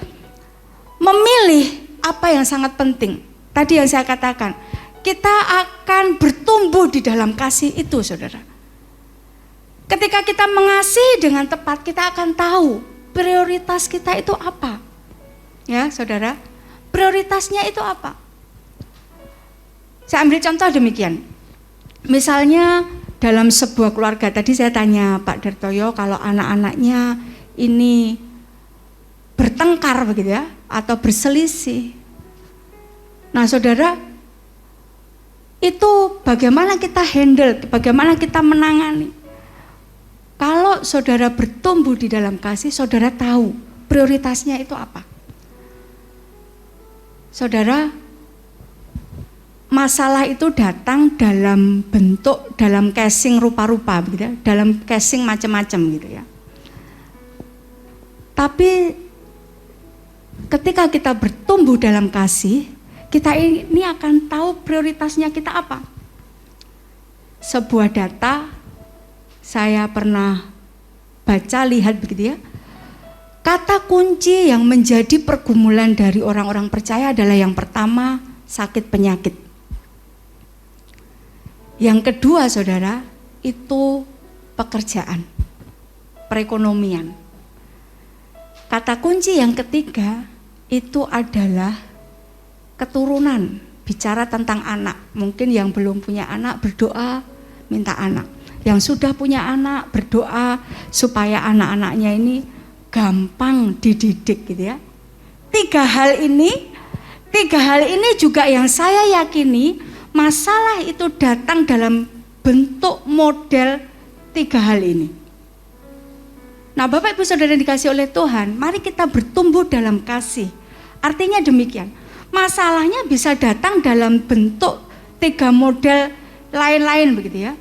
memilih apa yang sangat penting. Tadi yang saya katakan, kita akan bertumbuh di dalam kasih itu saudara. Ketika kita mengasihi dengan tepat, kita akan tahu prioritas kita itu apa. Ya saudara, prioritasnya itu apa? Saya ambil contoh demikian. Misalnya dalam sebuah keluarga, tadi saya tanya Pak Dartoyo kalau anak-anaknya ini bertengkar begitu ya, atau berselisih. Nah saudara, itu bagaimana kita handle, bagaimana kita menangani. Kalau saudara bertumbuh di dalam kasih, saudara tahu prioritasnya itu apa. Saudara, masalah itu datang dalam bentuk, dalam casing rupa-rupa begitu ya, dalam casing macam-macam gitu ya. Tapi ketika kita bertumbuh dalam kasih, kita ini akan tahu prioritasnya kita apa. Sebuah data saya pernah baca, lihat begitu ya. Kata kunci yang menjadi pergumulan dari orang-orang percaya adalah yang pertama, sakit penyakit. Yang kedua saudara, itu pekerjaan, perekonomian. Kata kunci yang ketiga itu adalah keturunan, bicara tentang anak. Mungkin yang belum punya anak berdoa minta anak. Yang sudah punya anak berdoa supaya anak-anaknya ini gampang dididik gitu ya. Tiga hal ini juga yang saya yakini masalah itu datang dalam bentuk model tiga hal ini. Nah Bapak Ibu Saudara yang dikasih oleh Tuhan, mari kita bertumbuh dalam kasih. Artinya demikian, masalahnya bisa datang dalam bentuk tiga model lain-lain begitu ya.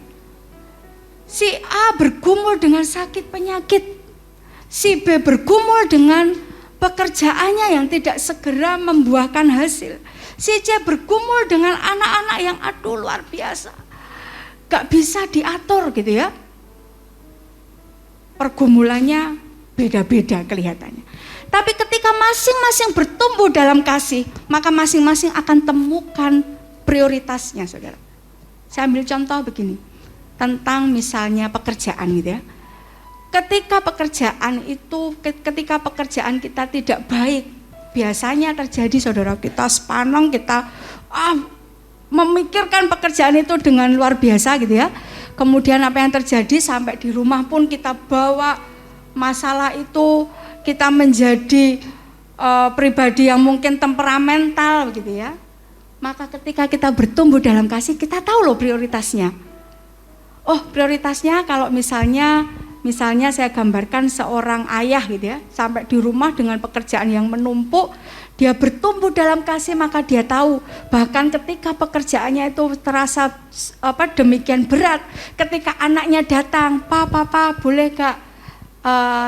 Si A bergumul dengan sakit penyakit, si B bergumul dengan pekerjaannya yang tidak segera membuahkan hasil, si C bergumul dengan anak-anak yang aduh luar biasa, gak bisa diatur gitu ya. Pergumulannya beda-beda kelihatannya. Tapi ketika masing-masing bertumbuh dalam kasih, maka masing-masing akan temukan prioritasnya saudara. Saya ambil contoh begini, tentang misalnya pekerjaan gitu ya. Ketika pekerjaan kita tidak baik, biasanya terjadi saudara, kita sepaneng, kita memikirkan pekerjaan itu dengan luar biasa gitu ya. Kemudian apa yang terjadi sampai di rumah pun kita bawa masalah itu, kita menjadi pribadi yang mungkin temperamental begitu ya. Maka ketika kita bertumbuh dalam kasih, kita tahu loh prioritasnya. Oh prioritasnya kalau misalnya misalnya saya gambarkan seorang ayah gitu ya, sampai di rumah dengan pekerjaan yang menumpuk, dia bertumbuh dalam kasih, maka dia tahu bahkan ketika pekerjaannya itu terasa demikian berat, ketika anaknya datang, Papa boleh gak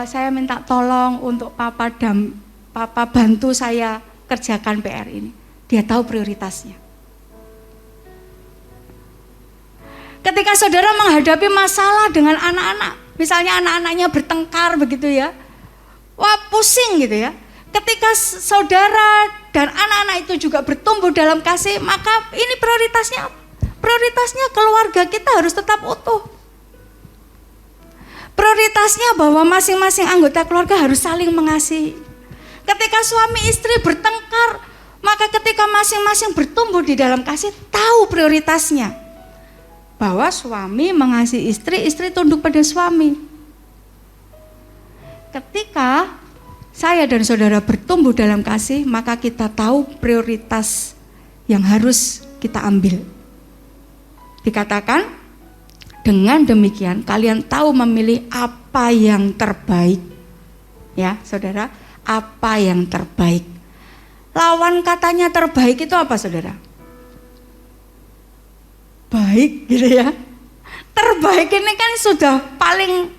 saya minta tolong untuk Papa bantu saya kerjakan PR ini. Dia tahu prioritasnya. Ketika saudara menghadapi masalah dengan anak-anak, misalnya anak-anaknya bertengkar begitu ya, wah pusing gitu ya. Ketika saudara dan anak-anak itu juga bertumbuh dalam kasih, maka ini prioritasnya apa? Prioritasnya keluarga kita harus tetap utuh. Prioritasnya bahwa masing-masing anggota keluarga harus saling mengasihi. Ketika suami istri bertengkar, maka ketika masing-masing bertumbuh di dalam kasih, tahu prioritasnya. Bahwa suami mengasihi istri, istri tunduk pada suami. Ketika saya dan saudara bertumbuh dalam kasih, maka kita tahu prioritas yang harus kita ambil. Dikatakan, dengan demikian kalian tahu memilih apa yang terbaik. Ya, saudara, apa yang terbaik. Lawan katanya terbaik itu apa, saudara? Baik gitu ya. Terbaik ini kan sudah paling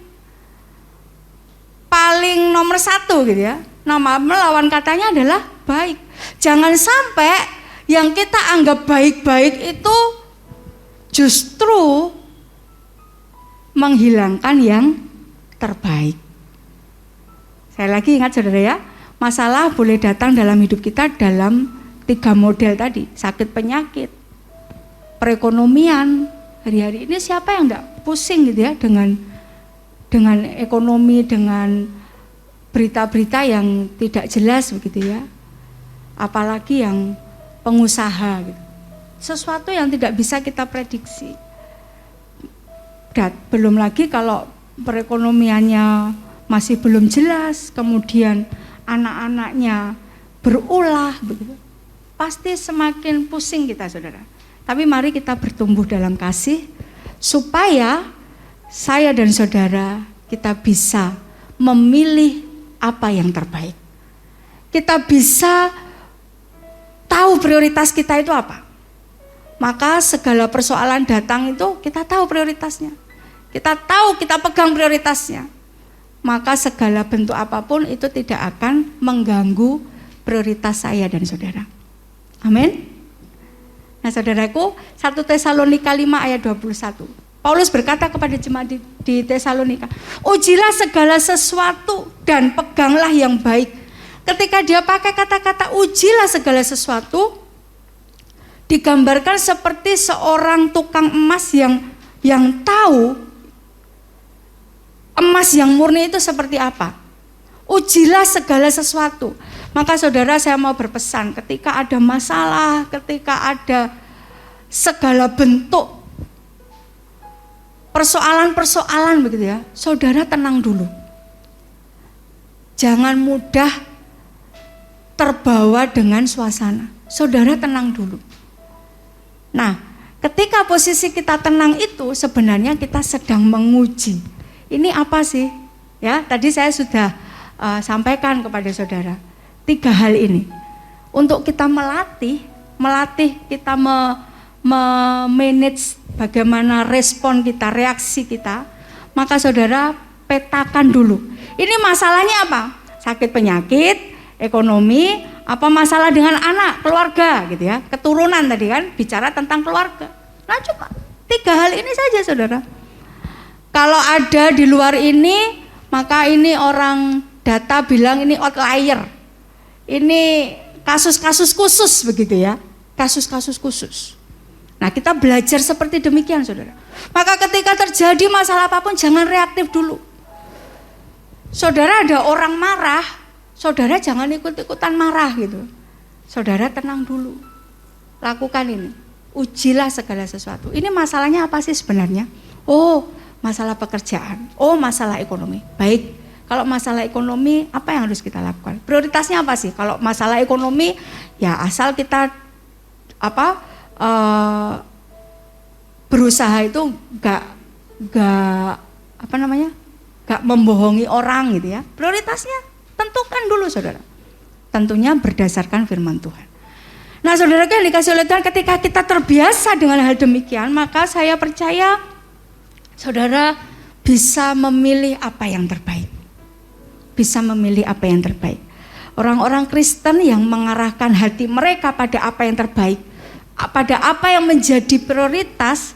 nomor 1 gitu ya. Nama melawan katanya adalah baik. Jangan sampai yang kita anggap baik-baik itu justru menghilangkan yang terbaik. Saya lagi ingat saudara ya, masalah boleh datang dalam hidup kita dalam 3 model tadi, sakit penyakit, perekonomian. Hari-hari ini siapa yang enggak pusing gitu ya dengan ekonomi, dengan berita-berita yang tidak jelas begitu ya. Apalagi yang pengusaha gitu. Sesuatu yang tidak bisa kita prediksi. Dan belum lagi kalau perekonomiannya masih belum jelas, kemudian anak-anaknya berulah begitu. Pasti semakin pusing kita, saudara. Tapi mari kita bertumbuh dalam kasih supaya saya dan saudara kita bisa memilih apa yang terbaik. Kita bisa tahu prioritas kita itu apa. Maka segala persoalan datang itu kita tahu prioritasnya. Kita tahu, kita pegang prioritasnya. Maka segala bentuk apapun itu tidak akan mengganggu prioritas saya dan saudara. Amin. Nah saudaraku, 1 Tesalonika 5 ayat 21. Paulus berkata kepada jemaat di Tesalonika, ujilah segala sesuatu dan peganglah yang baik. Ketika dia pakai kata-kata ujilah segala sesuatu, digambarkan seperti seorang tukang emas yang tahu emas yang murni itu seperti apa. Ujilah segala sesuatu. Maka saudara, saya mau berpesan, ketika ada masalah, ketika ada segala bentuk persoalan-persoalan begitu ya, saudara tenang dulu. Jangan mudah terbawa dengan suasana. Saudara tenang dulu. Nah, ketika posisi kita tenang itu sebenarnya kita sedang menguji. Ini apa sih? Ya, tadi saya sudah sampaikan kepada saudara 3 hal ini. Untuk kita melatih kita manage bagaimana respon kita, reaksi kita, maka saudara petakan dulu. Ini masalahnya apa? Sakit penyakit, ekonomi, apa masalah dengan anak, keluarga gitu ya. Keturunan tadi kan bicara tentang keluarga. Nah coba 3 hal ini saja saudara. Kalau ada di luar ini, maka ini orang data bilang ini outlier. Ini kasus-kasus khusus begitu ya. Kasus-kasus khusus. Nah kita belajar seperti demikian saudara. Maka ketika terjadi masalah apapun jangan reaktif dulu. Saudara ada orang marah, saudara jangan ikut-ikutan marah gitu. Saudara tenang dulu. Lakukan ini. Ujilah segala sesuatu. Ini masalahnya apa sih sebenarnya? Oh, masalah pekerjaan. Oh, masalah ekonomi. Baik. Kalau masalah ekonomi, apa yang harus kita lakukan? Prioritasnya apa sih? Kalau masalah ekonomi, ya asal kita berusaha itu nggak gak membohongi orang gitu ya. Prioritasnya tentukan dulu saudara. Tentunya berdasarkan firman Tuhan. Nah saudara yang dikasih oleh Tuhan, ketika kita terbiasa dengan hal demikian, maka saya percaya saudara bisa memilih apa yang terbaik. Bisa memilih apa yang terbaik. Orang-orang Kristen yang mengarahkan hati mereka pada apa yang terbaik, pada apa yang menjadi prioritas,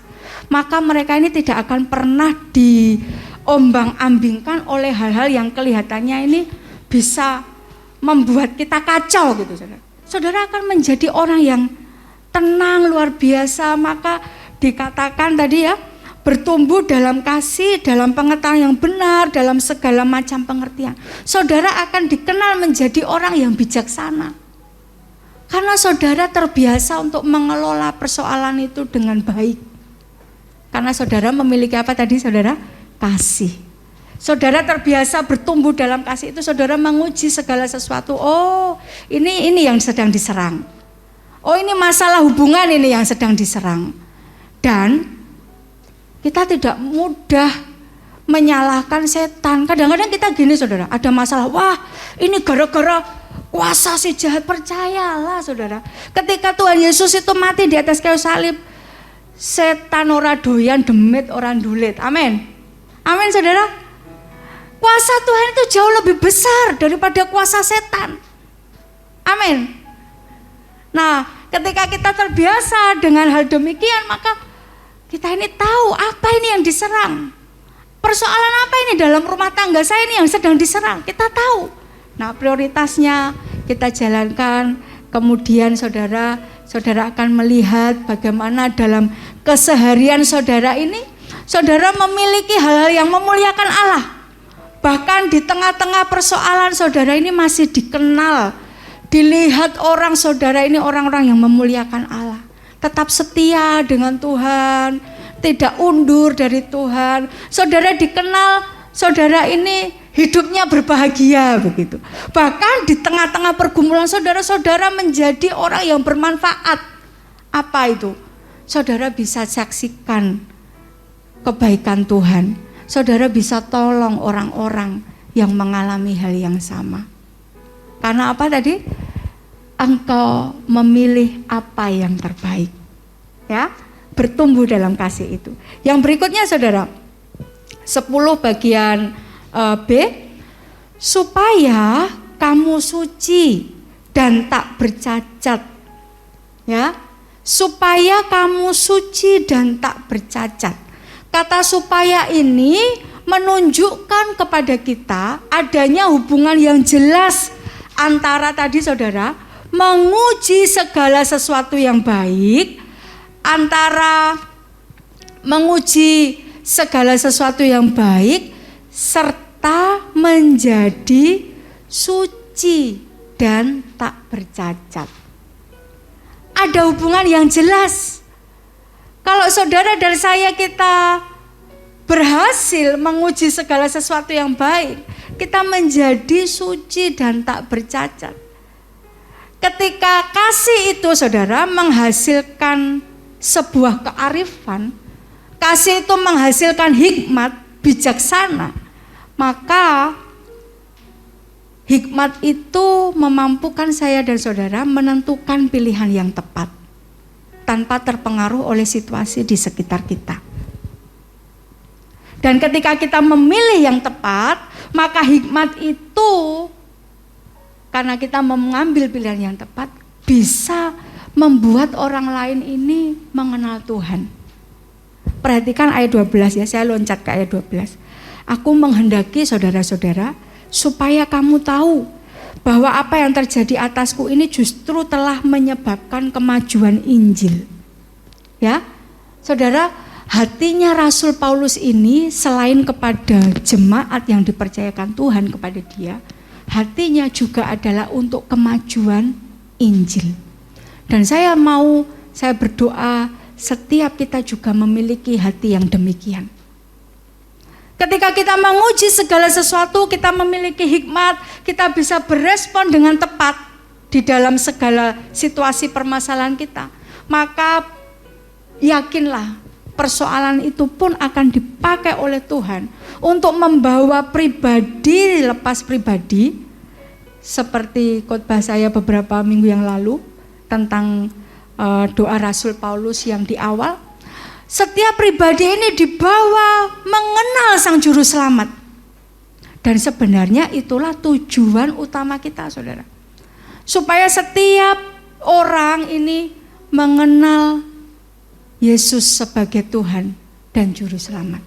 maka mereka ini tidak akan pernah diombang-ambingkan oleh hal-hal yang kelihatannya ini bisa membuat kita kacau gitu saudara. Saudara akan menjadi orang yang tenang luar biasa, maka dikatakan tadi ya, bertumbuh dalam kasih, dalam pengetahuan yang benar, dalam segala macam pengertian. Saudara akan dikenal menjadi orang yang bijaksana. Karena saudara terbiasa untuk mengelola persoalan itu dengan baik. Karena saudara memiliki apa tadi saudara? Kasih. Saudara terbiasa bertumbuh dalam kasih itu, saudara menguji segala sesuatu. Oh, ini yang sedang diserang. Oh, ini masalah hubungan ini yang sedang diserang. Dan kita tidak mudah menyalahkan setan. Kadang-kadang kita gini saudara, ada masalah, wah ini gara-gara kuasa si jahat. Percayalah saudara, ketika Tuhan Yesus itu mati di atas kayu salib, setan ora doyan, demit orang dulit. Amin. Amin saudara. Kuasa Tuhan itu jauh lebih besar daripada kuasa setan. Amin. Nah, ketika kita terbiasa dengan hal demikian, maka kita ini tahu apa ini yang diserang. Persoalan apa ini dalam rumah tangga saya ini yang sedang diserang. Kita tahu. Nah, prioritasnya kita jalankan. Kemudian saudara akan melihat bagaimana dalam keseharian saudara ini, saudara memiliki hal-hal yang memuliakan Allah. Bahkan di tengah-tengah persoalan saudara ini masih dikenal, dilihat orang saudara ini orang-orang yang memuliakan Allah. Tetap setia dengan Tuhan, tidak undur dari Tuhan. Saudara dikenal, saudara ini hidupnya berbahagia begitu. Bahkan di tengah-tengah pergumulan saudara menjadi orang yang bermanfaat. Apa itu? Saudara bisa saksikan kebaikan Tuhan. Saudara bisa tolong orang-orang yang mengalami hal yang sama. Karena apa tadi? Engkau memilih apa yang terbaik, ya, bertumbuh dalam kasih itu. Yang berikutnya saudara, 10 bagian B, supaya kamu suci dan tak bercacat, ya, supaya kamu suci dan tak bercacat. Kata supaya ini menunjukkan kepada kita adanya hubungan yang jelas antara tadi saudara menguji segala sesuatu yang baik, antara menguji segala sesuatu yang baik serta menjadi suci dan tak bercacat. Ada hubungan yang jelas. Kalau saudara dan saya kita berhasil menguji segala sesuatu yang baik, kita menjadi suci dan tak bercacat. Ketika kasih itu saudara menghasilkan sebuah kearifan, kasih itu menghasilkan hikmat, bijaksana, maka hikmat itu memampukan saya dan saudara menentukan pilihan yang tepat tanpa terpengaruh oleh situasi di sekitar kita. Dan ketika kita memilih yang tepat, maka hikmat itu, karena kita mengambil pilihan yang tepat, bisa membuat orang lain ini mengenal Tuhan. Perhatikan ayat 12 ya, saya loncat ke ayat 12. Aku menghendaki saudara-saudara supaya kamu tahu bahwa apa yang terjadi atasku ini justru telah menyebabkan kemajuan Injil. Ya, saudara, hatinya Rasul Paulus ini selain kepada jemaat yang dipercayakan Tuhan kepada dia, hatinya juga adalah untuk kemajuan Injil. Dan saya berdoa setiap kita juga memiliki hati yang demikian. Ketika kita menguji segala sesuatu, kita memiliki hikmat, kita bisa berespon dengan tepat di dalam segala situasi permasalahan kita. Maka yakinlah persoalan itu pun akan dipakai oleh Tuhan untuk membawa pribadi lepas pribadi, seperti khotbah saya beberapa minggu yang lalu tentang doa Rasul Paulus yang di awal. Setiap pribadi ini dibawa mengenal Sang Juru Selamat. Dan sebenarnya itulah tujuan utama kita, saudara. Supaya setiap orang ini mengenal Yesus sebagai Tuhan dan Juru Selamat.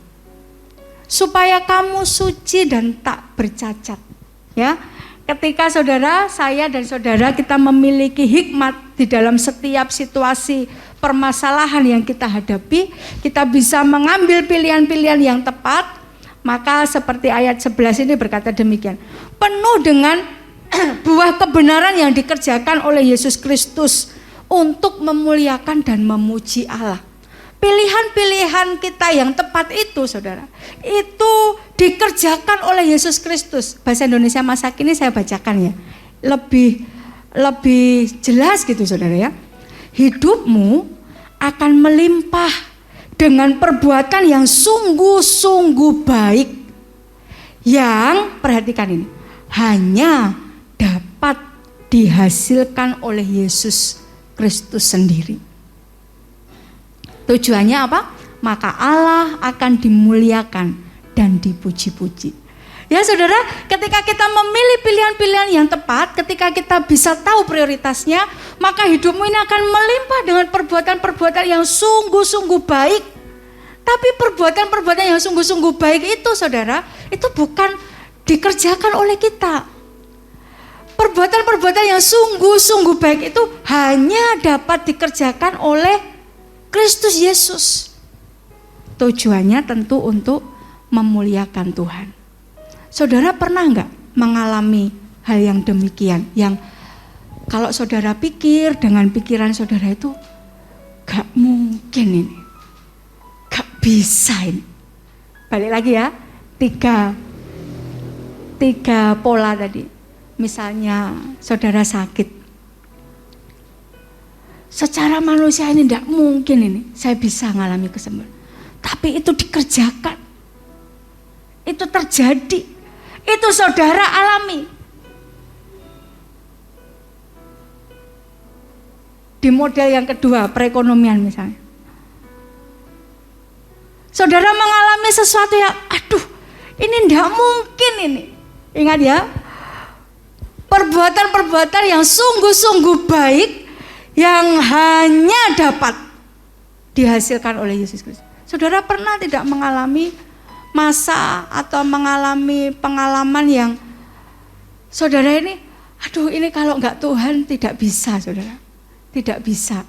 Supaya kamu suci dan tak bercacat. Ya, ketika saudara, saya dan saudara kita memiliki hikmat di dalam setiap situasi permasalahan yang kita hadapi, kita bisa mengambil pilihan-pilihan yang tepat. Maka seperti ayat 11 ini berkata demikian, penuh dengan buah kebenaran yang dikerjakan oleh Yesus Kristus untuk memuliakan dan memuji Allah. Pilihan-pilihan kita yang tepat itu, saudara, itu dikerjakan oleh Yesus Kristus. Bahasa Indonesia masa kini saya bacakan ya, lebih jelas gitu, saudara ya. Hidupmu akan melimpah dengan perbuatan yang sungguh-sungguh baik, yang, perhatikan ini, hanya dapat dihasilkan oleh Yesus Kristus sendiri. Tujuannya apa? Maka Allah akan dimuliakan dan dipuji-puji. Ya saudara, ketika kita memilih pilihan-pilihan yang tepat, ketika kita bisa tahu prioritasnya, maka hidupmu ini akan melimpah dengan perbuatan-perbuatan yang sungguh-sungguh baik. Tapi perbuatan-perbuatan yang sungguh-sungguh baik itu, saudara, itu bukan dikerjakan oleh kita. Perbuatan-perbuatan yang sungguh-sungguh baik itu hanya dapat dikerjakan oleh Kristus Yesus. Tujuannya tentu untuk memuliakan Tuhan. Saudara pernah enggak mengalami hal yang demikian, yang kalau saudara pikir dengan pikiran saudara itu gak mungkin ini, gak bisa ini. Balik lagi ya, tiga pola tadi. Misalnya saudara sakit, secara manusia ini gak mungkin ini saya bisa mengalami kesembuhan, tapi itu dikerjakan, itu terjadi. Itu saudara alami. Di model yang kedua, perekonomian misalnya, saudara mengalami sesuatu yang, aduh, ini tidak mungkin ini. Ingat ya, perbuatan-perbuatan yang sungguh-sungguh baik yang hanya dapat dihasilkan oleh Yesus Kristus. Saudara pernah tidak mengalami masa atau mengalami pengalaman yang saudara ini, aduh, ini kalau enggak Tuhan tidak bisa, saudara, tidak bisa.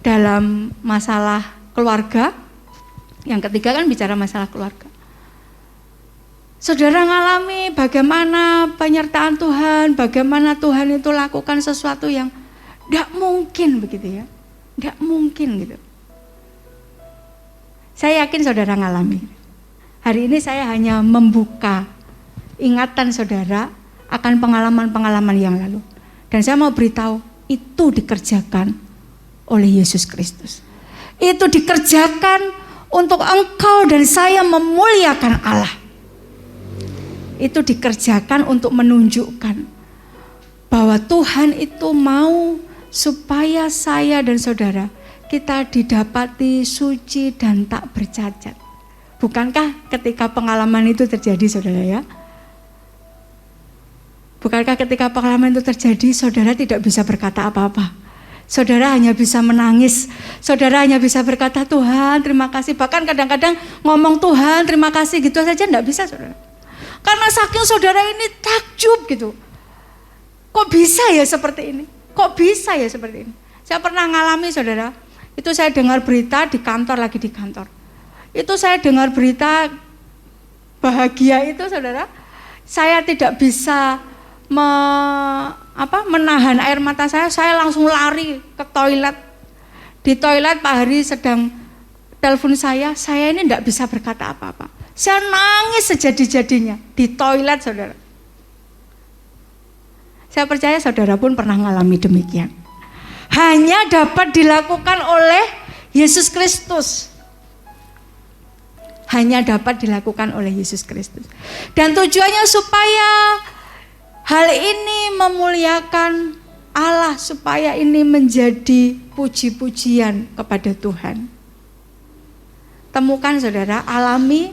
Dalam masalah keluarga, yang ketiga kan bicara masalah keluarga. Saudara ngalami bagaimana penyertaan Tuhan, bagaimana Tuhan itu lakukan sesuatu yang enggak mungkin begitu ya. Enggak mungkin gitu. Saya yakin saudara ngalami. Hari ini saya hanya membuka ingatan saudara akan pengalaman-pengalaman yang lalu. Dan saya mau beritahu, itu dikerjakan oleh Yesus Kristus. Itu dikerjakan untuk engkau dan saya memuliakan Allah. Itu dikerjakan untuk menunjukkan bahwa Tuhan itu mau supaya saya dan saudara kita didapati suci dan tak bercacat. Bukankah ketika pengalaman itu terjadi, saudara ya? Bukankah ketika pengalaman itu terjadi, saudara tidak bisa berkata apa-apa? Saudara hanya bisa menangis, saudara hanya bisa berkata Tuhan terima kasih. Bahkan kadang-kadang ngomong Tuhan terima kasih gitu saja tidak bisa, saudara. Karena saking saudara ini takjub gitu. Kok bisa ya seperti ini? Kok bisa ya seperti ini? Saya pernah ngalami, saudara. Itu saya dengar berita di kantor, lagi di kantor. Itu saya dengar berita bahagia itu, saudara. Saya tidak bisa menahan air mata saya langsung lari ke toilet. Di toilet Pak Hari sedang telepon saya ini tidak bisa berkata apa-apa. Saya nangis sejadi-jadinya di toilet, saudara. Saya percaya saudara pun pernah mengalami demikian. hanya dapat dilakukan oleh Yesus Kristus. Hanya dapat dilakukan oleh Yesus Kristus. Dan tujuannya supaya hal ini memuliakan Allah, supaya ini menjadi puji-pujian kepada Tuhan. Temukan saudara, alami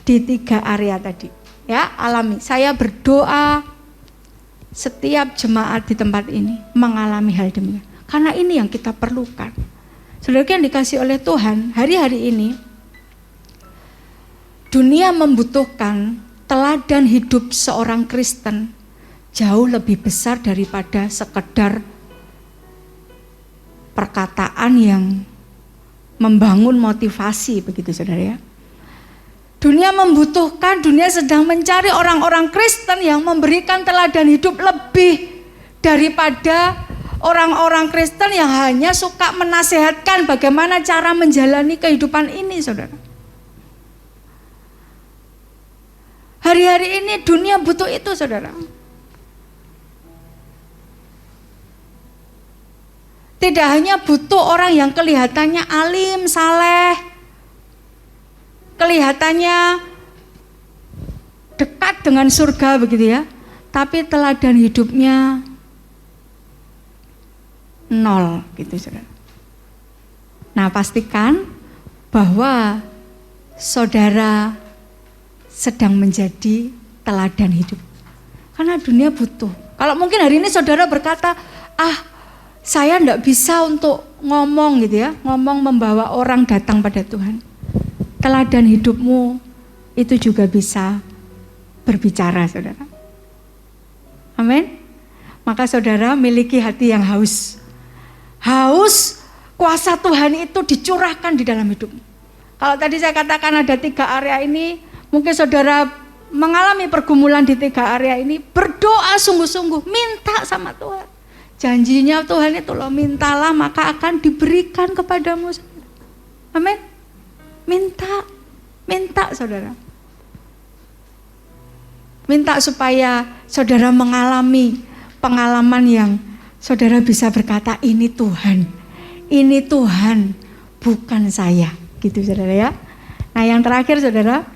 di 3 area tadi. Ya, alami. Saya berdoa setiap jemaat di tempat ini mengalami hal demikian. Karena ini yang kita perlukan. Saudara yang dikasih oleh Tuhan, hari-hari ini dunia membutuhkan teladan hidup seorang Kristen jauh lebih besar daripada sekedar perkataan yang membangun motivasi, begitu saudara ya. Dunia membutuhkan, dunia sedang mencari orang-orang Kristen yang memberikan teladan hidup lebih daripada orang-orang Kristen yang hanya suka menasehatkan bagaimana cara menjalani kehidupan ini, saudara. Hari-hari ini dunia butuh itu, saudara. Tidak hanya butuh orang yang kelihatannya alim, saleh, kelihatannya dekat dengan surga begitu ya, tapi teladan hidupnya nol gitu saudara. Nah, pastikan bahwa saudara sedang menjadi teladan hidup. Karena dunia butuh. Kalau mungkin hari ini saudara berkata, saya enggak bisa untuk ngomong gitu ya, ngomong membawa orang datang pada Tuhan. Teladan hidupmu itu juga bisa berbicara, saudara. Amin. Maka saudara miliki hati yang haus. Haus kuasa Tuhan itu dicurahkan di dalam hidupmu. Kalau tadi saya katakan ada 3 area ini, mungkin saudara mengalami pergumulan di 3 area ini, berdoa sungguh-sungguh, minta sama Tuhan. Janjinya Tuhan itu loh, mintalah maka akan diberikan kepadamu. Amin. Minta saudara. Minta supaya saudara mengalami pengalaman yang saudara bisa berkata, ini Tuhan, bukan saya. Gitu saudara ya. Nah yang terakhir saudara,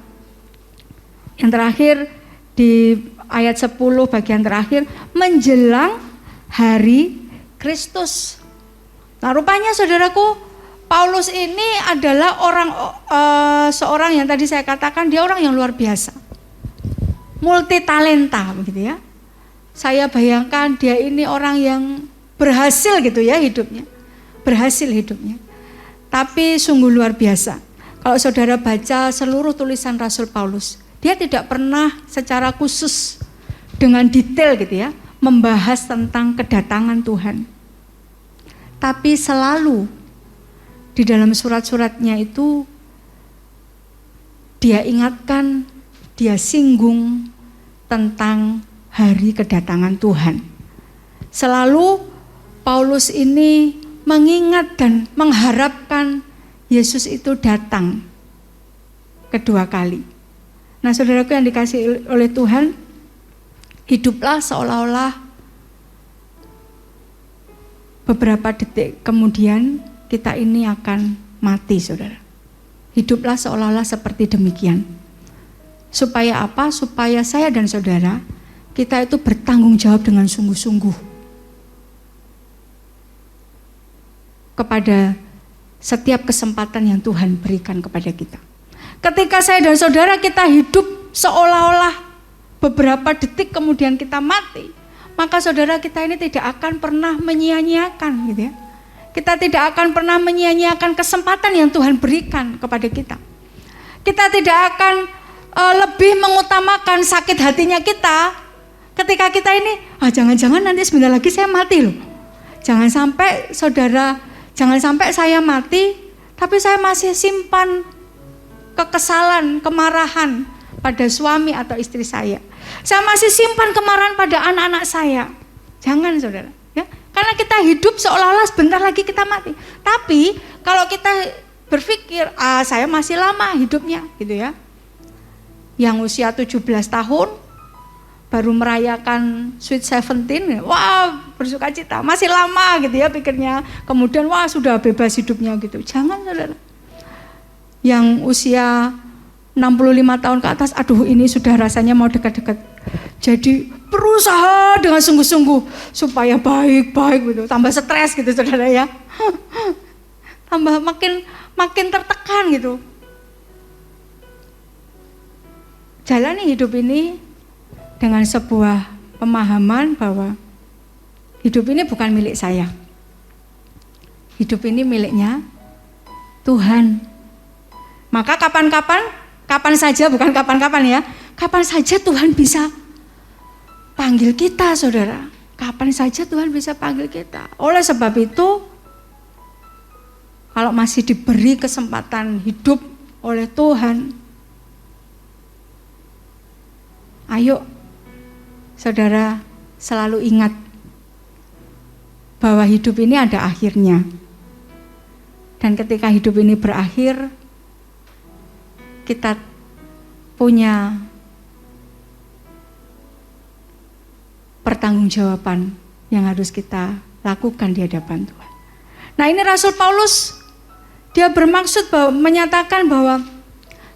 yang terakhir di ayat 10 bagian terakhir, menjelang hari Kristus. Nah rupanya saudaraku, Paulus ini adalah seorang yang tadi saya katakan dia orang yang luar biasa, multi talenta begitu ya. Saya bayangkan dia ini orang yang berhasil gitu ya hidupnya, tapi sungguh luar biasa. Kalau saudara baca seluruh tulisan Rasul Paulus, dia tidak pernah secara khusus dengan detail gitu ya membahas tentang kedatangan Tuhan. Tapi selalu di dalam surat-suratnya itu dia ingatkan, dia singgung tentang hari kedatangan Tuhan. Selalu Paulus ini mengingat dan mengharapkan Yesus itu datang kedua kali. Nah saudaraku yang dikasihi oleh Tuhan, hiduplah seolah-olah beberapa detik kemudian kita ini akan mati, saudara. Hiduplah seolah-olah seperti demikian. Supaya apa? Supaya saya dan saudara, kita itu bertanggung jawab dengan sungguh-sungguh kepada setiap kesempatan yang Tuhan berikan kepada kita. Ketika saya dan saudara kita hidup seolah-olah beberapa detik kemudian kita mati, maka saudara kita ini tidak akan pernah menyia-nyiakan gitu ya. Kita tidak akan pernah menyia-nyiakan kesempatan yang Tuhan berikan kepada kita. Kita tidak akan lebih mengutamakan sakit hatinya kita ketika kita ini, jangan-jangan nanti sebentar lagi saya mati loh. Jangan sampai saudara, jangan sampai saya mati tapi saya masih simpan kekesalan, kemarahan pada suami atau istri saya. Saya masih simpan kemarahan pada anak-anak saya. Jangan saudara, ya. Karena kita hidup seolah-olah sebentar lagi kita mati. Tapi kalau kita berpikir, saya masih lama hidupnya, gitu ya. Yang usia 17 tahun baru merayakan Sweet 17, wah bersuka cita, masih lama gitu ya pikirnya. Kemudian wah sudah bebas hidupnya gitu. Jangan saudara. Yang usia 65 tahun ke atas, aduh ini sudah rasanya mau dekat-dekat. Jadi berusaha dengan sungguh-sungguh supaya baik-baik gitu, tambah stres gitu saudara ya. Tambah makin tertekan gitu. Jalani hidup ini dengan sebuah pemahaman bahwa hidup ini bukan milik saya. Hidup ini miliknya Tuhan. Maka kapan saja, bukan kapan-kapan ya, kapan saja Tuhan bisa panggil kita saudara. Kapan saja Tuhan bisa panggil kita. Oleh sebab itu, kalau masih diberi kesempatan hidup oleh Tuhan, ayo saudara selalu ingat bahwa hidup ini ada akhirnya. Dan ketika hidup ini berakhir, kita punya pertanggungjawaban yang harus kita lakukan di hadapan Tuhan. Nah, ini Rasul Paulus, dia bermaksud menyatakan bahwa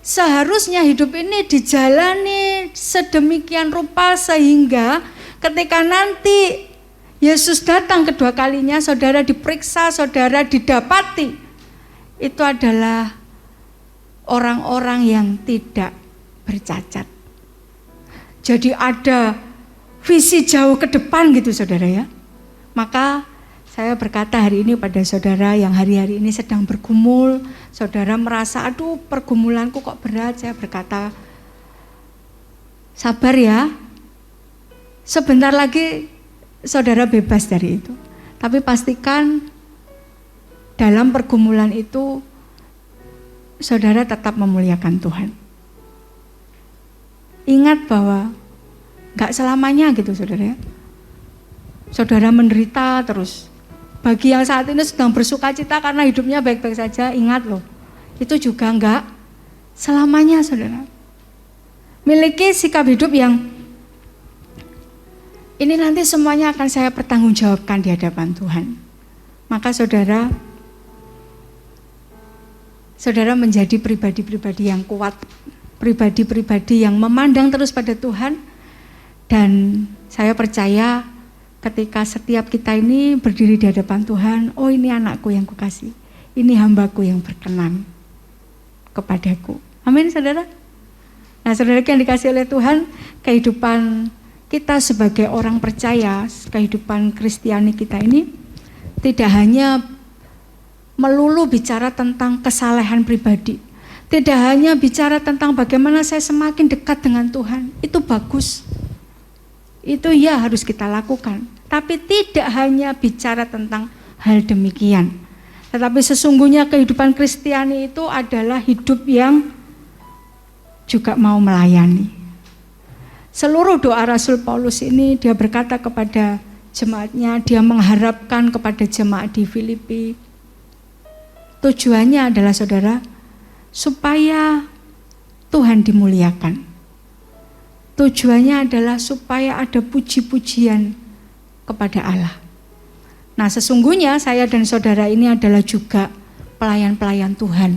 seharusnya hidup ini dijalani sedemikian rupa sehingga ketika nanti Yesus datang kedua kalinya, saudara diperiksa, saudara didapati, itu adalah orang-orang yang tidak bercacat. Jadi ada visi jauh ke depan gitu saudara ya. Maka saya berkata hari ini pada saudara yang hari-hari ini sedang bergumul, saudara merasa aduh pergumulanku kok berat, saya berkata sabar ya, sebentar lagi saudara bebas dari itu. Tapi pastikan dalam pergumulan itu saudara tetap memuliakan Tuhan. Ingat bahwa gak selamanya gitu saudara ya. Saudara menderita terus. Bagi yang saat ini sedang bersuka cita karena hidupnya baik-baik saja, ingat loh, itu juga enggak selamanya saudara. Miliki sikap hidup yang ini nanti semuanya akan saya pertanggungjawabkan di hadapan Tuhan. Maka saudara menjadi pribadi-pribadi yang kuat, pribadi-pribadi yang memandang terus pada Tuhan. Dan saya percaya ketika setiap kita ini berdiri di hadapan Tuhan, oh ini anakku yang kukasih, ini hambaku yang berkenan kepadaku. Amin saudara. Nah saudara yang dikasih oleh Tuhan, kehidupan kita sebagai orang percaya, kehidupan Kristiani kita ini tidak hanya melulu bicara tentang kesalehan pribadi, tidak hanya bicara tentang bagaimana saya semakin dekat dengan Tuhan, itu bagus. Itu ya harus kita lakukan, tapi tidak hanya bicara tentang hal demikian. Tetapi sesungguhnya kehidupan Kristiani itu adalah hidup yang juga mau melayani. Seluruh doa Rasul Paulus ini dia berkata kepada jemaatnya, dia mengharapkan kepada jemaat di Filipi. Tujuannya adalah saudara, supaya Tuhan dimuliakan. Tujuannya adalah supaya ada puji-pujian kepada Allah. Nah sesungguhnya saya dan saudara ini adalah juga pelayan-pelayan Tuhan.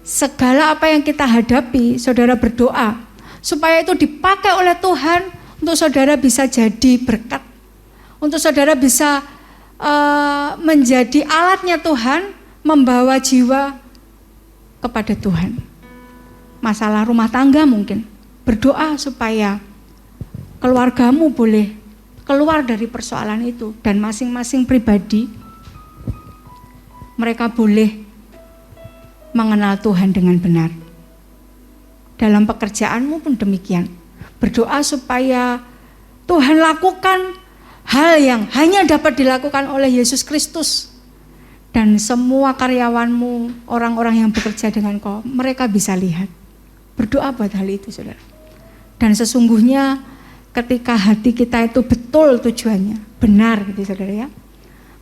Segala apa yang kita hadapi, saudara berdoa supaya itu dipakai oleh Tuhan untuk saudara bisa jadi berkat, untuk saudara bisa menjadi alatnya Tuhan, membawa jiwa kepada Tuhan. Masalah rumah tangga mungkin, berdoa supaya keluargamu boleh keluar dari persoalan itu, dan masing-masing pribadi mereka boleh mengenal Tuhan dengan benar. Dalam pekerjaanmu pun demikian, berdoa supaya Tuhan lakukan hal yang hanya dapat dilakukan oleh Yesus Kristus, dan semua karyawanmu, orang-orang yang bekerja dengan kau, mereka bisa lihat. Berdoa buat hal itu saudara. Dan sesungguhnya ketika hati kita itu betul tujuannya, benar gitu saudara ya,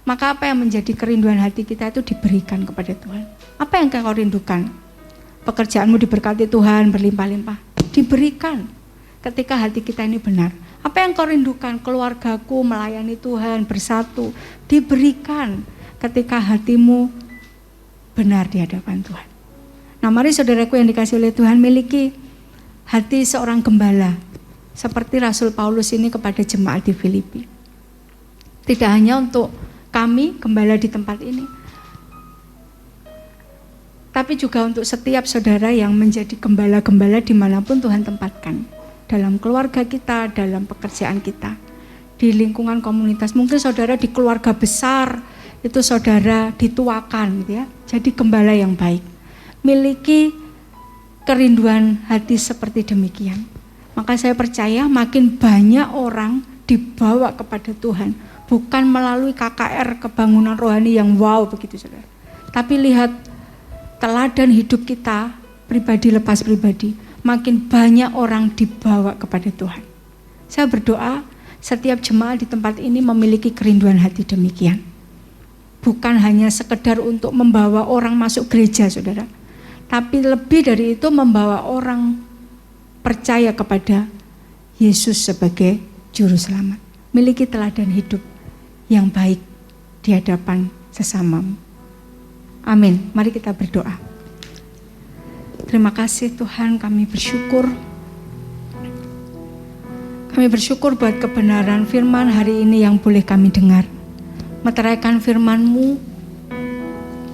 maka apa yang menjadi kerinduan hati kita itu diberikan kepada Tuhan. Apa yang kau rindukan? Pekerjaanmu diberkati Tuhan berlimpah-limpah, diberikan. ketika hati kita ini benar. Apa yang kau rindukan? Keluargaku, melayani Tuhan, bersatu, diberikan ketika hatimu benar di hadapan Tuhan. Nah, mari saudaraku yang dikasihi oleh Tuhan, miliki hati seorang gembala seperti Rasul Paulus ini kepada jemaat di Filipi. Tidak hanya untuk kami gembala di tempat ini, tapi juga untuk setiap saudara yang menjadi gembala-gembala dimanapun Tuhan tempatkan, dalam keluarga kita, dalam pekerjaan kita, di lingkungan komunitas. Mungkin saudara di keluarga besar itu saudara dituakan gitu ya, jadi gembala yang baik. Miliki kerinduan hati seperti demikian, maka saya percaya makin banyak orang dibawa kepada Tuhan, bukan melalui KKR kebangunan rohani yang wow begitu saudara, tapi lihat teladan hidup kita pribadi lepas pribadi, makin banyak orang dibawa kepada Tuhan. Saya berdoa setiap jemaat di tempat ini memiliki kerinduan hati demikian, bukan hanya sekedar untuk membawa orang masuk gereja saudara, tapi lebih dari itu membawa orang percaya kepada Yesus sebagai juru selamat. Miliki teladan hidup yang baik di hadapan sesamamu. Amin. Mari kita berdoa. Terima kasih Tuhan, kami bersyukur. Kami bersyukur buat kebenaran firman hari ini yang boleh kami dengar. Meteraikan firman-Mu,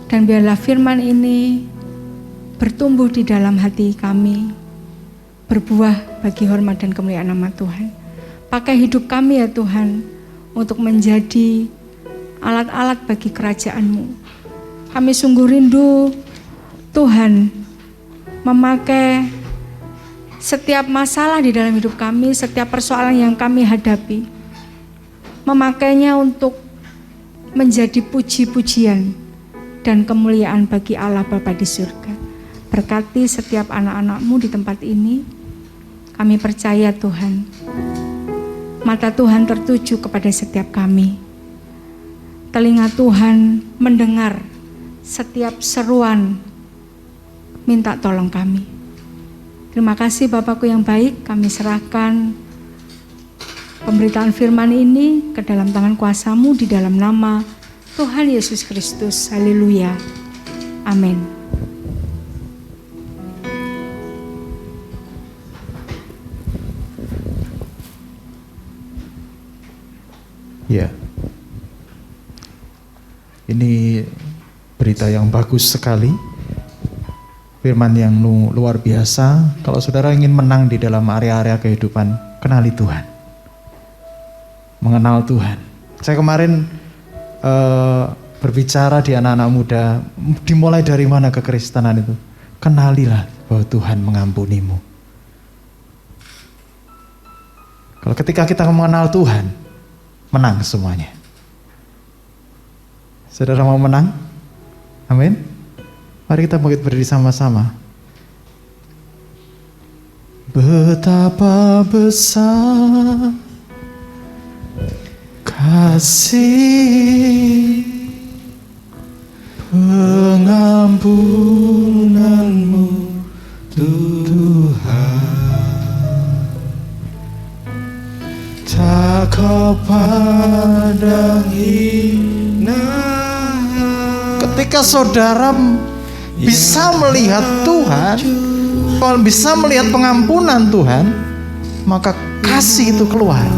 dan biarlah firman ini bertumbuh di dalam hati kami, berbuah bagi hormat dan kemuliaan nama Tuhan. Pakai hidup kami ya Tuhan, untuk menjadi alat-alat bagi kerajaan-Mu. Kami sungguh rindu Tuhan memakai setiap masalah di dalam hidup kami, setiap persoalan yang kami hadapi, memakainya untuk menjadi puji-pujian dan kemuliaan bagi Allah Bapa di surga. Berkati setiap anak-anak-Mu di tempat ini. Kami percaya Tuhan, mata Tuhan tertuju kepada setiap kami. Telinga Tuhan mendengar setiap seruan minta tolong kami. Terima kasih Bapakku yang baik, kami serahkan pemberitaan firman ini ke dalam tangan kuasa-Mu di dalam nama Tuhan Yesus Kristus. Haleluya. Amin. Ya, ini berita yang bagus sekali, firman yang luar biasa. Kalau saudara ingin menang di dalam area-area kehidupan, kenali Tuhan, mengenal Tuhan. Saya kemarin berbicara di anak-anak muda, dimulai dari mana kekristenan itu? Kenalilah bahwa Tuhan mengampunimu. Kalau ketika kita mengenal Tuhan, menang semuanya. Saudara mau menang? Amin. Mari kita bangkit berdiri sama-sama. Betapa besar kasih pengampunan-Mu Tuhan. Tak kau pandang hina. Ketika saudara bisa melihat Tuhan, kalau bisa melihat pengampunan Tuhan, maka kasih itu keluar.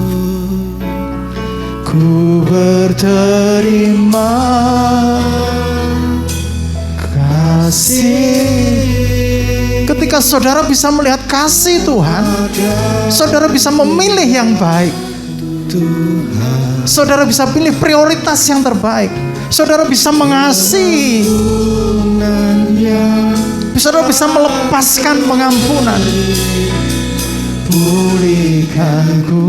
Ku berterima kasih. Ketika saudara bisa melihat kasih Tuhan, saudara bisa memilih yang baik. Saudara bisa pilih prioritas yang terbaik. Saudara bisa mengasihi. Saudara bisa melepaskan pengampunan. Pulihkanku.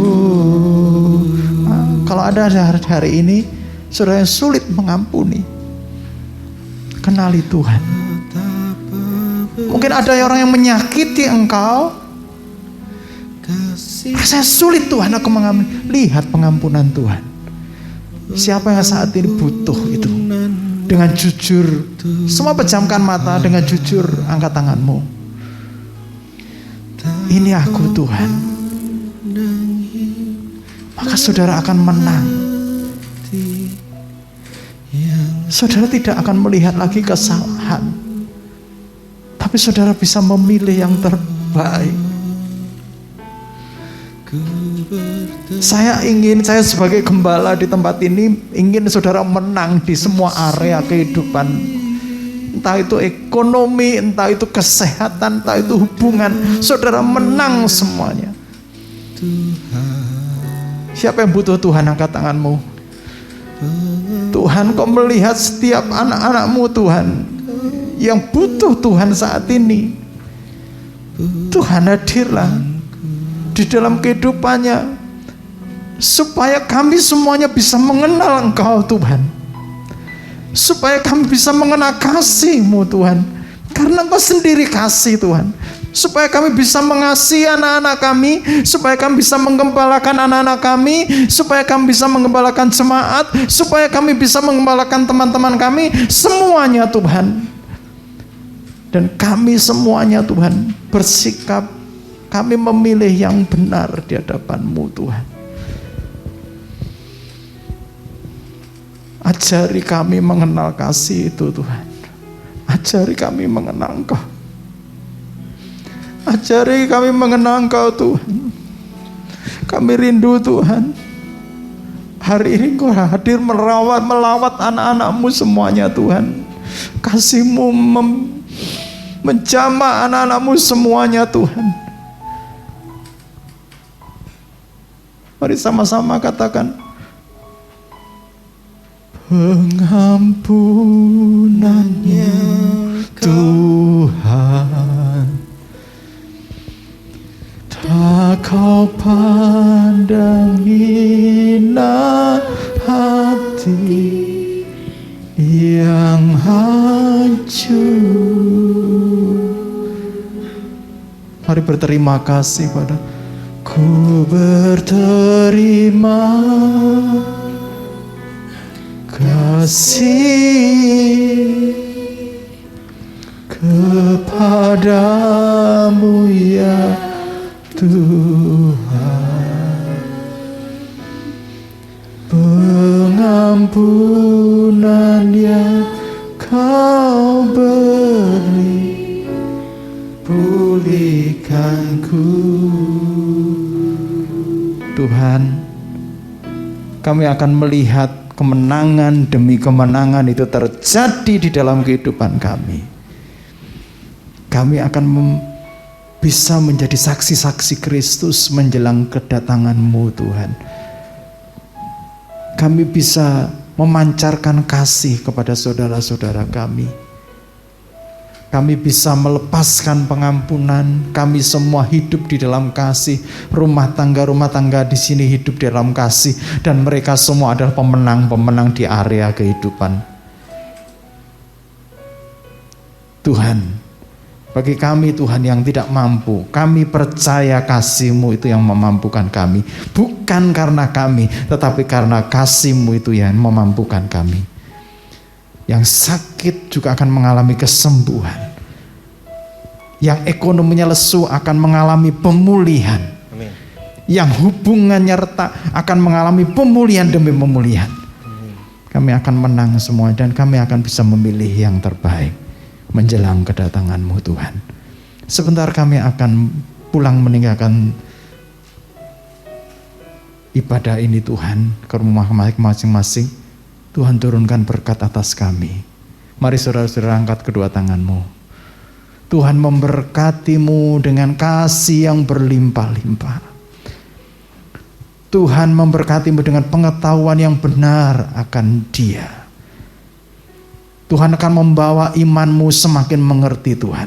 Kalau ada hari ini saudara yang sulit mengampuni, kenali Tuhan. Mungkin ada orang yang menyakiti engkau. Saya sulit Tuhan aku mengampuni. Lihat pengampunan Tuhan. Siapa yang saat ini butuh itu? Dengan jujur, semua pejamkan mata, dengan jujur angkat tanganmu. Ini aku Tuhan. maka saudara akan menang. Saudara tidak akan melihat lagi kesalahan, tapi saudara bisa memilih yang terbaik. Saya sebagai gembala di tempat ini ingin saudara menang di semua area kehidupan. Entah itu ekonomi, entah itu kesehatan, entah itu hubungan. Saudara menang semuanya. Siapa yang butuh Tuhan, angkat tanganmu. Tuhan, kau melihat setiap anak-anakmu Tuhan yang butuh Tuhan saat ini. Tuhan, hadirlah di dalam kehidupannya, supaya kami semuanya bisa mengenal Engkau Tuhan, supaya kami bisa mengenal kasih-Mu Tuhan, karena Engkau sendiri kasih Tuhan. Supaya kami bisa mengasihi anak-anak kami, supaya kami bisa menggembalakan anak-anak kami, supaya kami bisa menggembalakan jemaat, supaya kami bisa menggembalakan teman-teman kami, semuanya Tuhan. Dan kami semuanya Tuhan bersikap, kami memilih yang benar di hadapan-Mu Tuhan. Ajari kami mengenal kasih itu Tuhan. Ajari kami mengenal Engkau. Ajari kami mengenal Engkau Tuhan. Kami rindu Tuhan, hari ini Engkau hadir melawat anak-anak-Mu semuanya Tuhan. Kasih-Mu menjamah anak-anak-Mu semuanya Tuhan. Mari sama-sama katakan, pengampunannya Tuhan tak Kau pandang hina hati yang hancur. Mari berterima kasih pada ku berterima kasih kepadamu ya Tuhan. Pengampunan yang Kau beri, pulihkanku. Tuhan, kami akan melihat kemenangan demi kemenangan itu terjadi di dalam kehidupan kami. Kami akan bisa menjadi saksi-saksi Kristus menjelang kedatangan-Mu Tuhan. Kami bisa memancarkan kasih kepada saudara-saudara kami. Kami bisa melepaskan pengampunan. Kami semua hidup di dalam kasih. Rumah tangga di sini hidup di dalam kasih, dan mereka semua adalah pemenang-pemenang di area kehidupan. Tuhan, bagi kami Tuhan yang tidak mampu, kami percaya kasih-Mu itu yang memampukan kami. Bukan karena kami, tetapi karena kasih-Mu itu yang memampukan kami. Yang sakit juga akan mengalami kesembuhan. Yang ekonominya lesu akan mengalami pemulihan. Amin. Yang hubungannya retak akan mengalami pemulihan demi pemulihan. Amin. Kami akan menang semua, dan kami akan bisa memilih yang terbaik menjelang kedatangan-Mu Tuhan. Sebentar kami akan pulang meninggalkan ibadah ini Tuhan, ke rumah masing-masing. Tuhan turunkan berkat atas kami. Mari saudara-saudara angkat kedua tanganmu. Tuhan memberkati-Mu dengan kasih yang berlimpah-limpah. Tuhan memberkati-Mu dengan pengetahuan yang benar akan Dia. Tuhan akan membawa iman-Mu semakin mengerti Tuhan.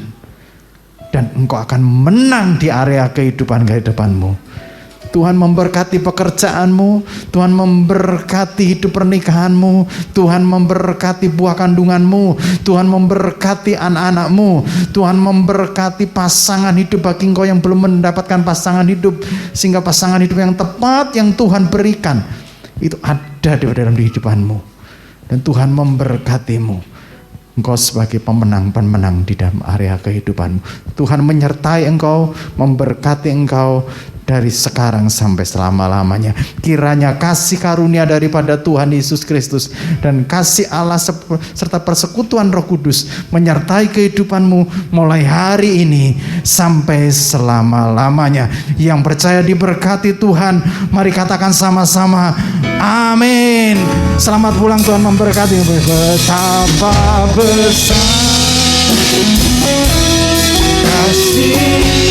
Dan Engkau akan menang di area kehidupan-kehidupan-Mu. Tuhan memberkati pekerjaan-Mu, Tuhan memberkati hidup pernikahan-Mu, Tuhan memberkati buah kandungan-Mu, Tuhan memberkati anak-anak-Mu, Tuhan memberkati pasangan hidup bagi engkau yang belum mendapatkan pasangan hidup, sehingga pasangan hidup yang tepat yang Tuhan berikan itu ada di dalam kehidupan-Mu. Dan Tuhan memberkati-Mu. Engkau sebagai pemenang-pemenang di dalam area kehidupan. Tuhan menyertai engkau, memberkati engkau, dari sekarang sampai selama-lamanya. Kiranya kasih karunia daripada Tuhan Yesus Kristus dan kasih Allah serta persekutuan Roh Kudus menyertai kehidupanmu mulai hari ini sampai selama-lamanya. Yang percaya diberkati Tuhan, mari katakan sama-sama amin. Selamat pulang, Tuhan memberkati. Betapa besar kasih